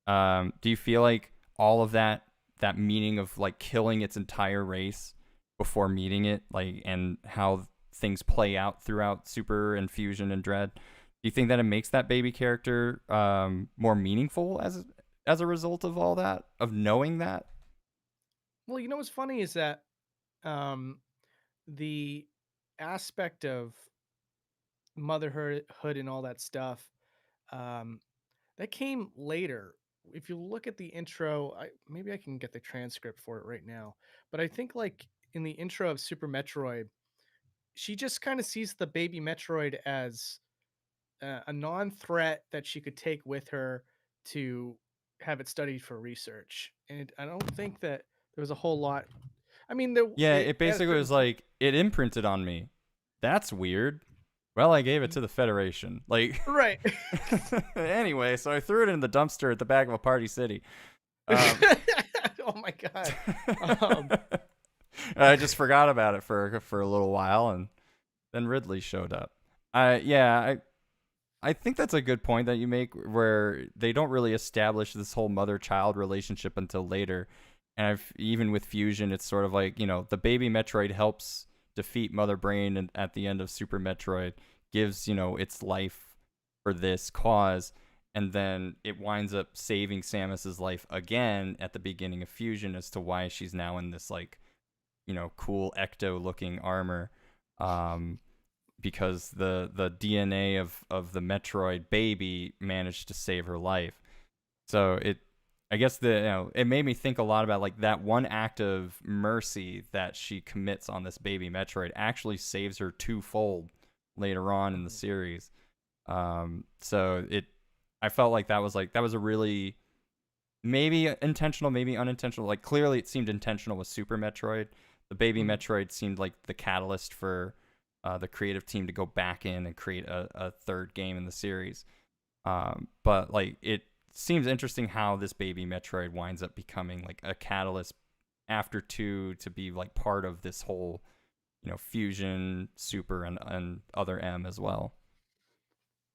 Do you feel like all of that meaning of like killing its entire race before meeting it, like, and how things play out throughout Super and Fusion and Dread? Do you think that it makes that baby character more meaningful as a result of all that, of knowing that? Well, what's funny is that um, the aspect of motherhood and all that stuff um, that came later. If you look at the intro, maybe I can get the transcript for it right now. But I think like in the intro of Super Metroid, she just kind of sees the baby Metroid as a non-threat that she could take with her to have it studied for research. And I don't think that there was a whole lot. I mean, Yeah, it at a basically certain was point, like it imprinted on me. That's weird. Well, I gave it to the Federation. Like right? anyway, so I threw it in the dumpster at the back of a party city. Um, Oh my god. Um, I just forgot about it for a little while, and then Ridley showed up. I think that's a good point that you make, where they don't really establish this whole mother-child relationship until later. And even with Fusion, it's sort of like the baby Metroid helps defeat Mother Brain, and at the end of Super Metroid gives its life for this cause, and then it winds up saving Samus's life again at the beginning of Fusion, as to why she's now in this like cool ecto looking armor. Um, because the DNA of the Metroid baby managed to save her life. So I guess it made me think a lot about like that one act of mercy that she commits on this baby Metroid actually saves her twofold later on in the series. So I felt like that was a really maybe intentional, maybe unintentional. Like clearly it seemed intentional with Super Metroid. The baby mhm, Metroid seemed like the catalyst for the creative team to go back in and create a third game in the series. But like it seems interesting how this baby Metroid winds up becoming like a catalyst after two to be like part of this whole Fusion, Super, and other M as well.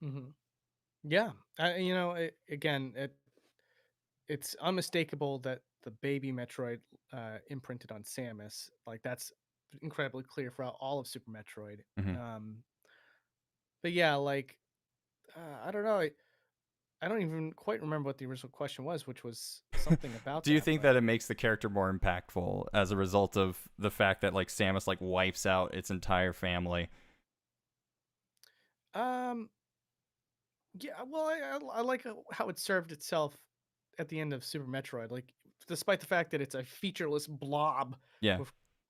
mhm. Yeah, again, it's unmistakable that the baby Metroid imprinted on Samus. Like that's incredibly clear throughout all of Super Metroid. Hmm. Um, but yeah, like I don't know. I don't even quite remember what the original question was, which was something about Do you that. think But that it makes the character more impactful as a result of the fact that like Samus like wipes out its entire family? um, yeah, well, I like how it served itself at the end of Super Metroid. Like, despite the fact that it's a featureless blob Yeah,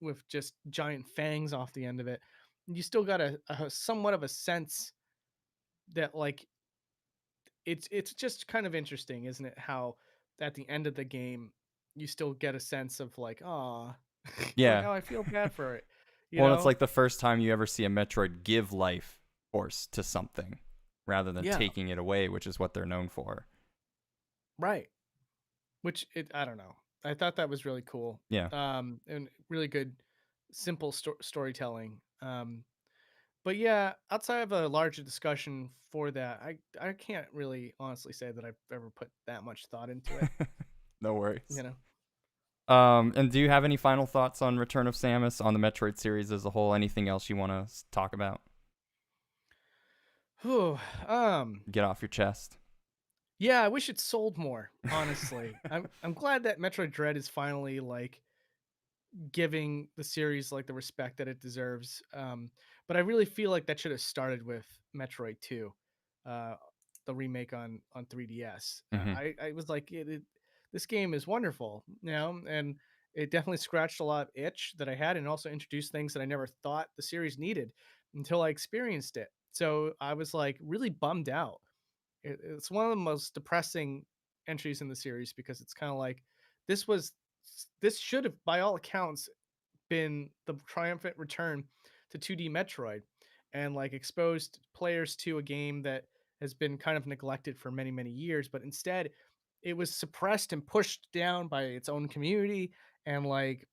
with just giant fangs off the end of it, you still got a somewhat of a sense that like it's just kind of interesting, isn't it? How at the end of the game you still get a sense of like, ah, like yeah. oh, I feel bad for it, you Well, it's know? like the first time you ever see a Metroid give life force to something rather than Yeah, taking it away, which is what they're known for. right. Which I don't know. I thought that was really cool. Yeah. And really good, simple storytelling. But yeah, outside of a larger discussion for that, I can't really honestly say that I've ever put that much thought into it. No worries. You know. And do you have any final thoughts on Return of Samus, on the Metroid series as a whole? Anything else you want to talk about? Whew, Get off your chest. yeah, I wish it sold more, honestly. I'm glad that Metroid Dread is finally like giving the series like the respect that it deserves. But I really feel like that should have started with Metroid 2, uh, the remake on 3DS. Hmm. I was like, this game is wonderful, you know, and it definitely scratched a lot of itch that I had, and also introduced things that I never thought the series needed until I experienced it. So I was like really bummed out. It's one of the most depressing entries in the series because it's kind of like this was this should have, by all accounts, been the triumphant return to 2D Metroid, and like exposed players to a game that has been kind of neglected for many, many years. But instead, it was suppressed and pushed down by its own community. And like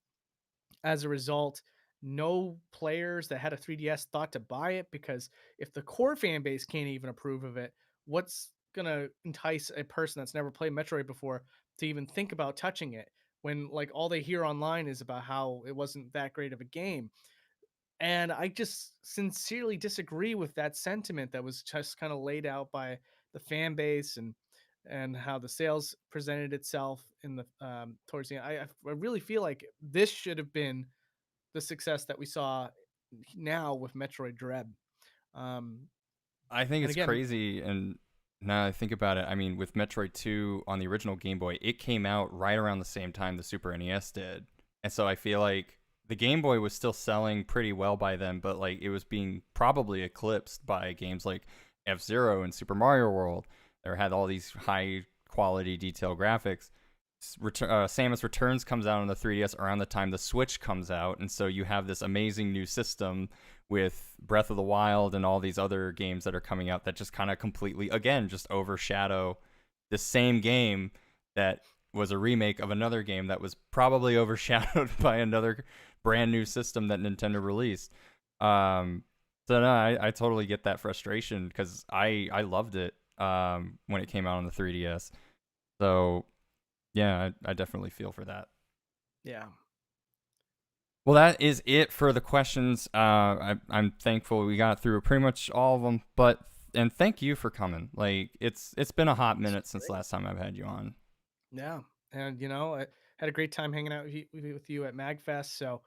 as a result, no players that had a 3DS thought to buy it, because if the core fan base can't even approve of it, what's gonna entice a person that's never played Metroid before to even think about touching it, when like all they hear online is about how it wasn't that great of a game? And I just sincerely disagree with that sentiment that was just kind of laid out by the fan base, and how the sales presented itself in the towards the end. I really feel like this should have been the success that we saw now with Metroid Dread. Um, I think and it's again, crazy, and now that I think about it, I mean, with Metroid 2 on the original Game Boy, it came out right around the same time the Super NES did. And so I feel like the Game Boy was still selling pretty well by then, but like it was being probably eclipsed by games like F-Zero and Super Mario World that had all these high quality detail graphics. Samus Returns comes out on the 3DS around the time the Switch comes out, and so you have this amazing new system with Breath of the Wild and all these other games that are coming out that just kind of completely, again, just overshadow the same game that was a remake of another game that was probably overshadowed by another brand new system that Nintendo released. So no, I totally get that frustration because I loved it when it came out on the 3DS. So yeah, I definitely feel for that. yeah, Well, that is it for the questions. I'm thankful we got through pretty much all of them, but and thank you for coming. Like it's been a hot it's minute since great. last time I've had you on. Yeah, and you know, I had a great time hanging out with you at Magfest. So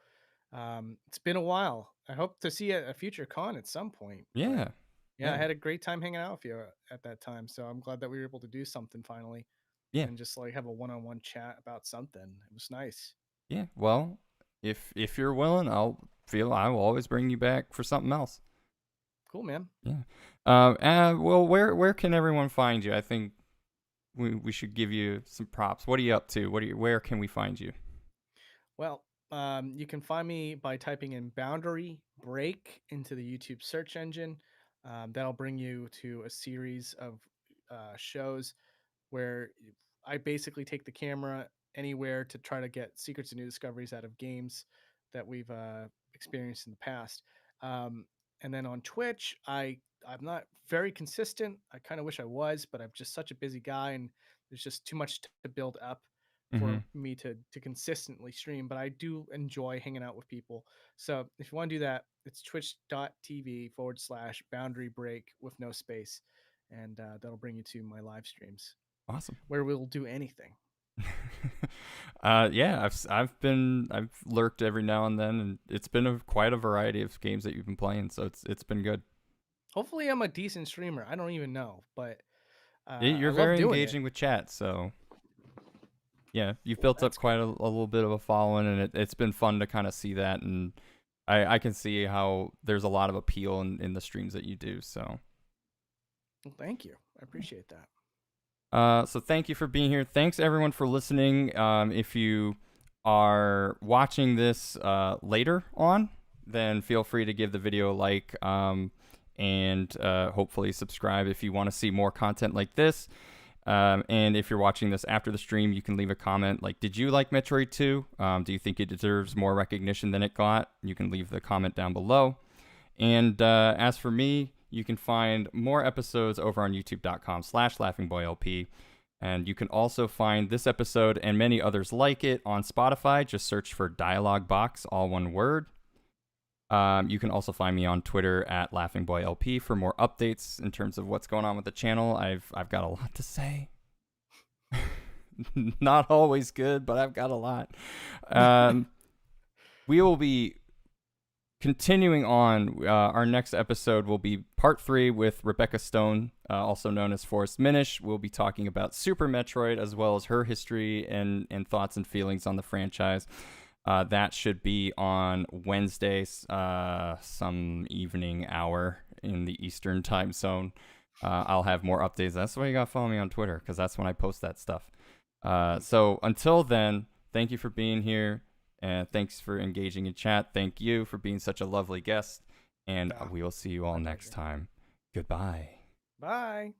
it's been a while. I hope to see you at a future con at some point. But Yeah, yeah, I yeah, had a great time hanging out with you at that time. So I'm glad that we were able to do something finally, yeah, and just like have a one-on-one chat about something. It was nice. yeah. Well, if you're willing, I will always bring you back for something else. Cool, man. Yeah. Well, where can everyone find you? I think we should give you some props. What are you up to? Where can we find you? Well, you can find me by typing in Boundary Break into the YouTube search engine. That'll bring you to a series of shows where I basically take the camera anywhere to try to get secrets and new discoveries out of games that we've experienced in the past. Um, and then on Twitch, I'm not very consistent. I kind of wish I was, but I'm just such a busy guy, and there's just too much to build up Mm-hmm. for me to consistently stream. But I do enjoy hanging out with people. So if you want to do that, it's twitch.tv/boundary break with no space, and that'll bring you to my live streams Awesome. where we'll do anything. Yeah, I've lurked every now and then, and it's been quite a variety of games that you've been playing, so it's been good. Hopefully, I'm a decent streamer. I don't even know, but You're I love very doing it. engaging with chat, so yeah, you've Well, built up that's quite good. a little bit of a following, and it's been fun to kind of see that, and I can see how there's a lot of appeal in the streams that you do. So Well, thank you. I appreciate that. so thank you for being here. Thanks everyone for listening. If you are watching this later on, then feel free to give the video a like, and hopefully subscribe if you want to see more content like this. And if you're watching this after the stream, you can leave a comment like, did you like Metroid 2? Do you think it deserves more recognition than it got? You can leave the comment down below. And as for me, you can find more episodes over on youtube.com/laughingboylp. And you can also find this episode and many others like it on Spotify. Just search for DialogBOX, all one word. You can also find me on Twitter at LaughingboyLP for more updates in terms of what's going on with the channel. I've got a lot to say. Not always good, but I've got a lot. We will be continuing on. Our next episode will be part 3 with Rebecca Stone, also known as Forrest Minish. We'll be talking about Super Metroid as well as her history and thoughts and feelings on the franchise. That should be on Wednesday, some evening hour in the Eastern time zone. I'll have more updates. That's why you gotta follow me on Twitter, because that's when I post that stuff. So until then, thank you for being here, and thanks for engaging in chat. Thank you for being such a lovely guest, and we will see you all next time. Goodbye. Bye.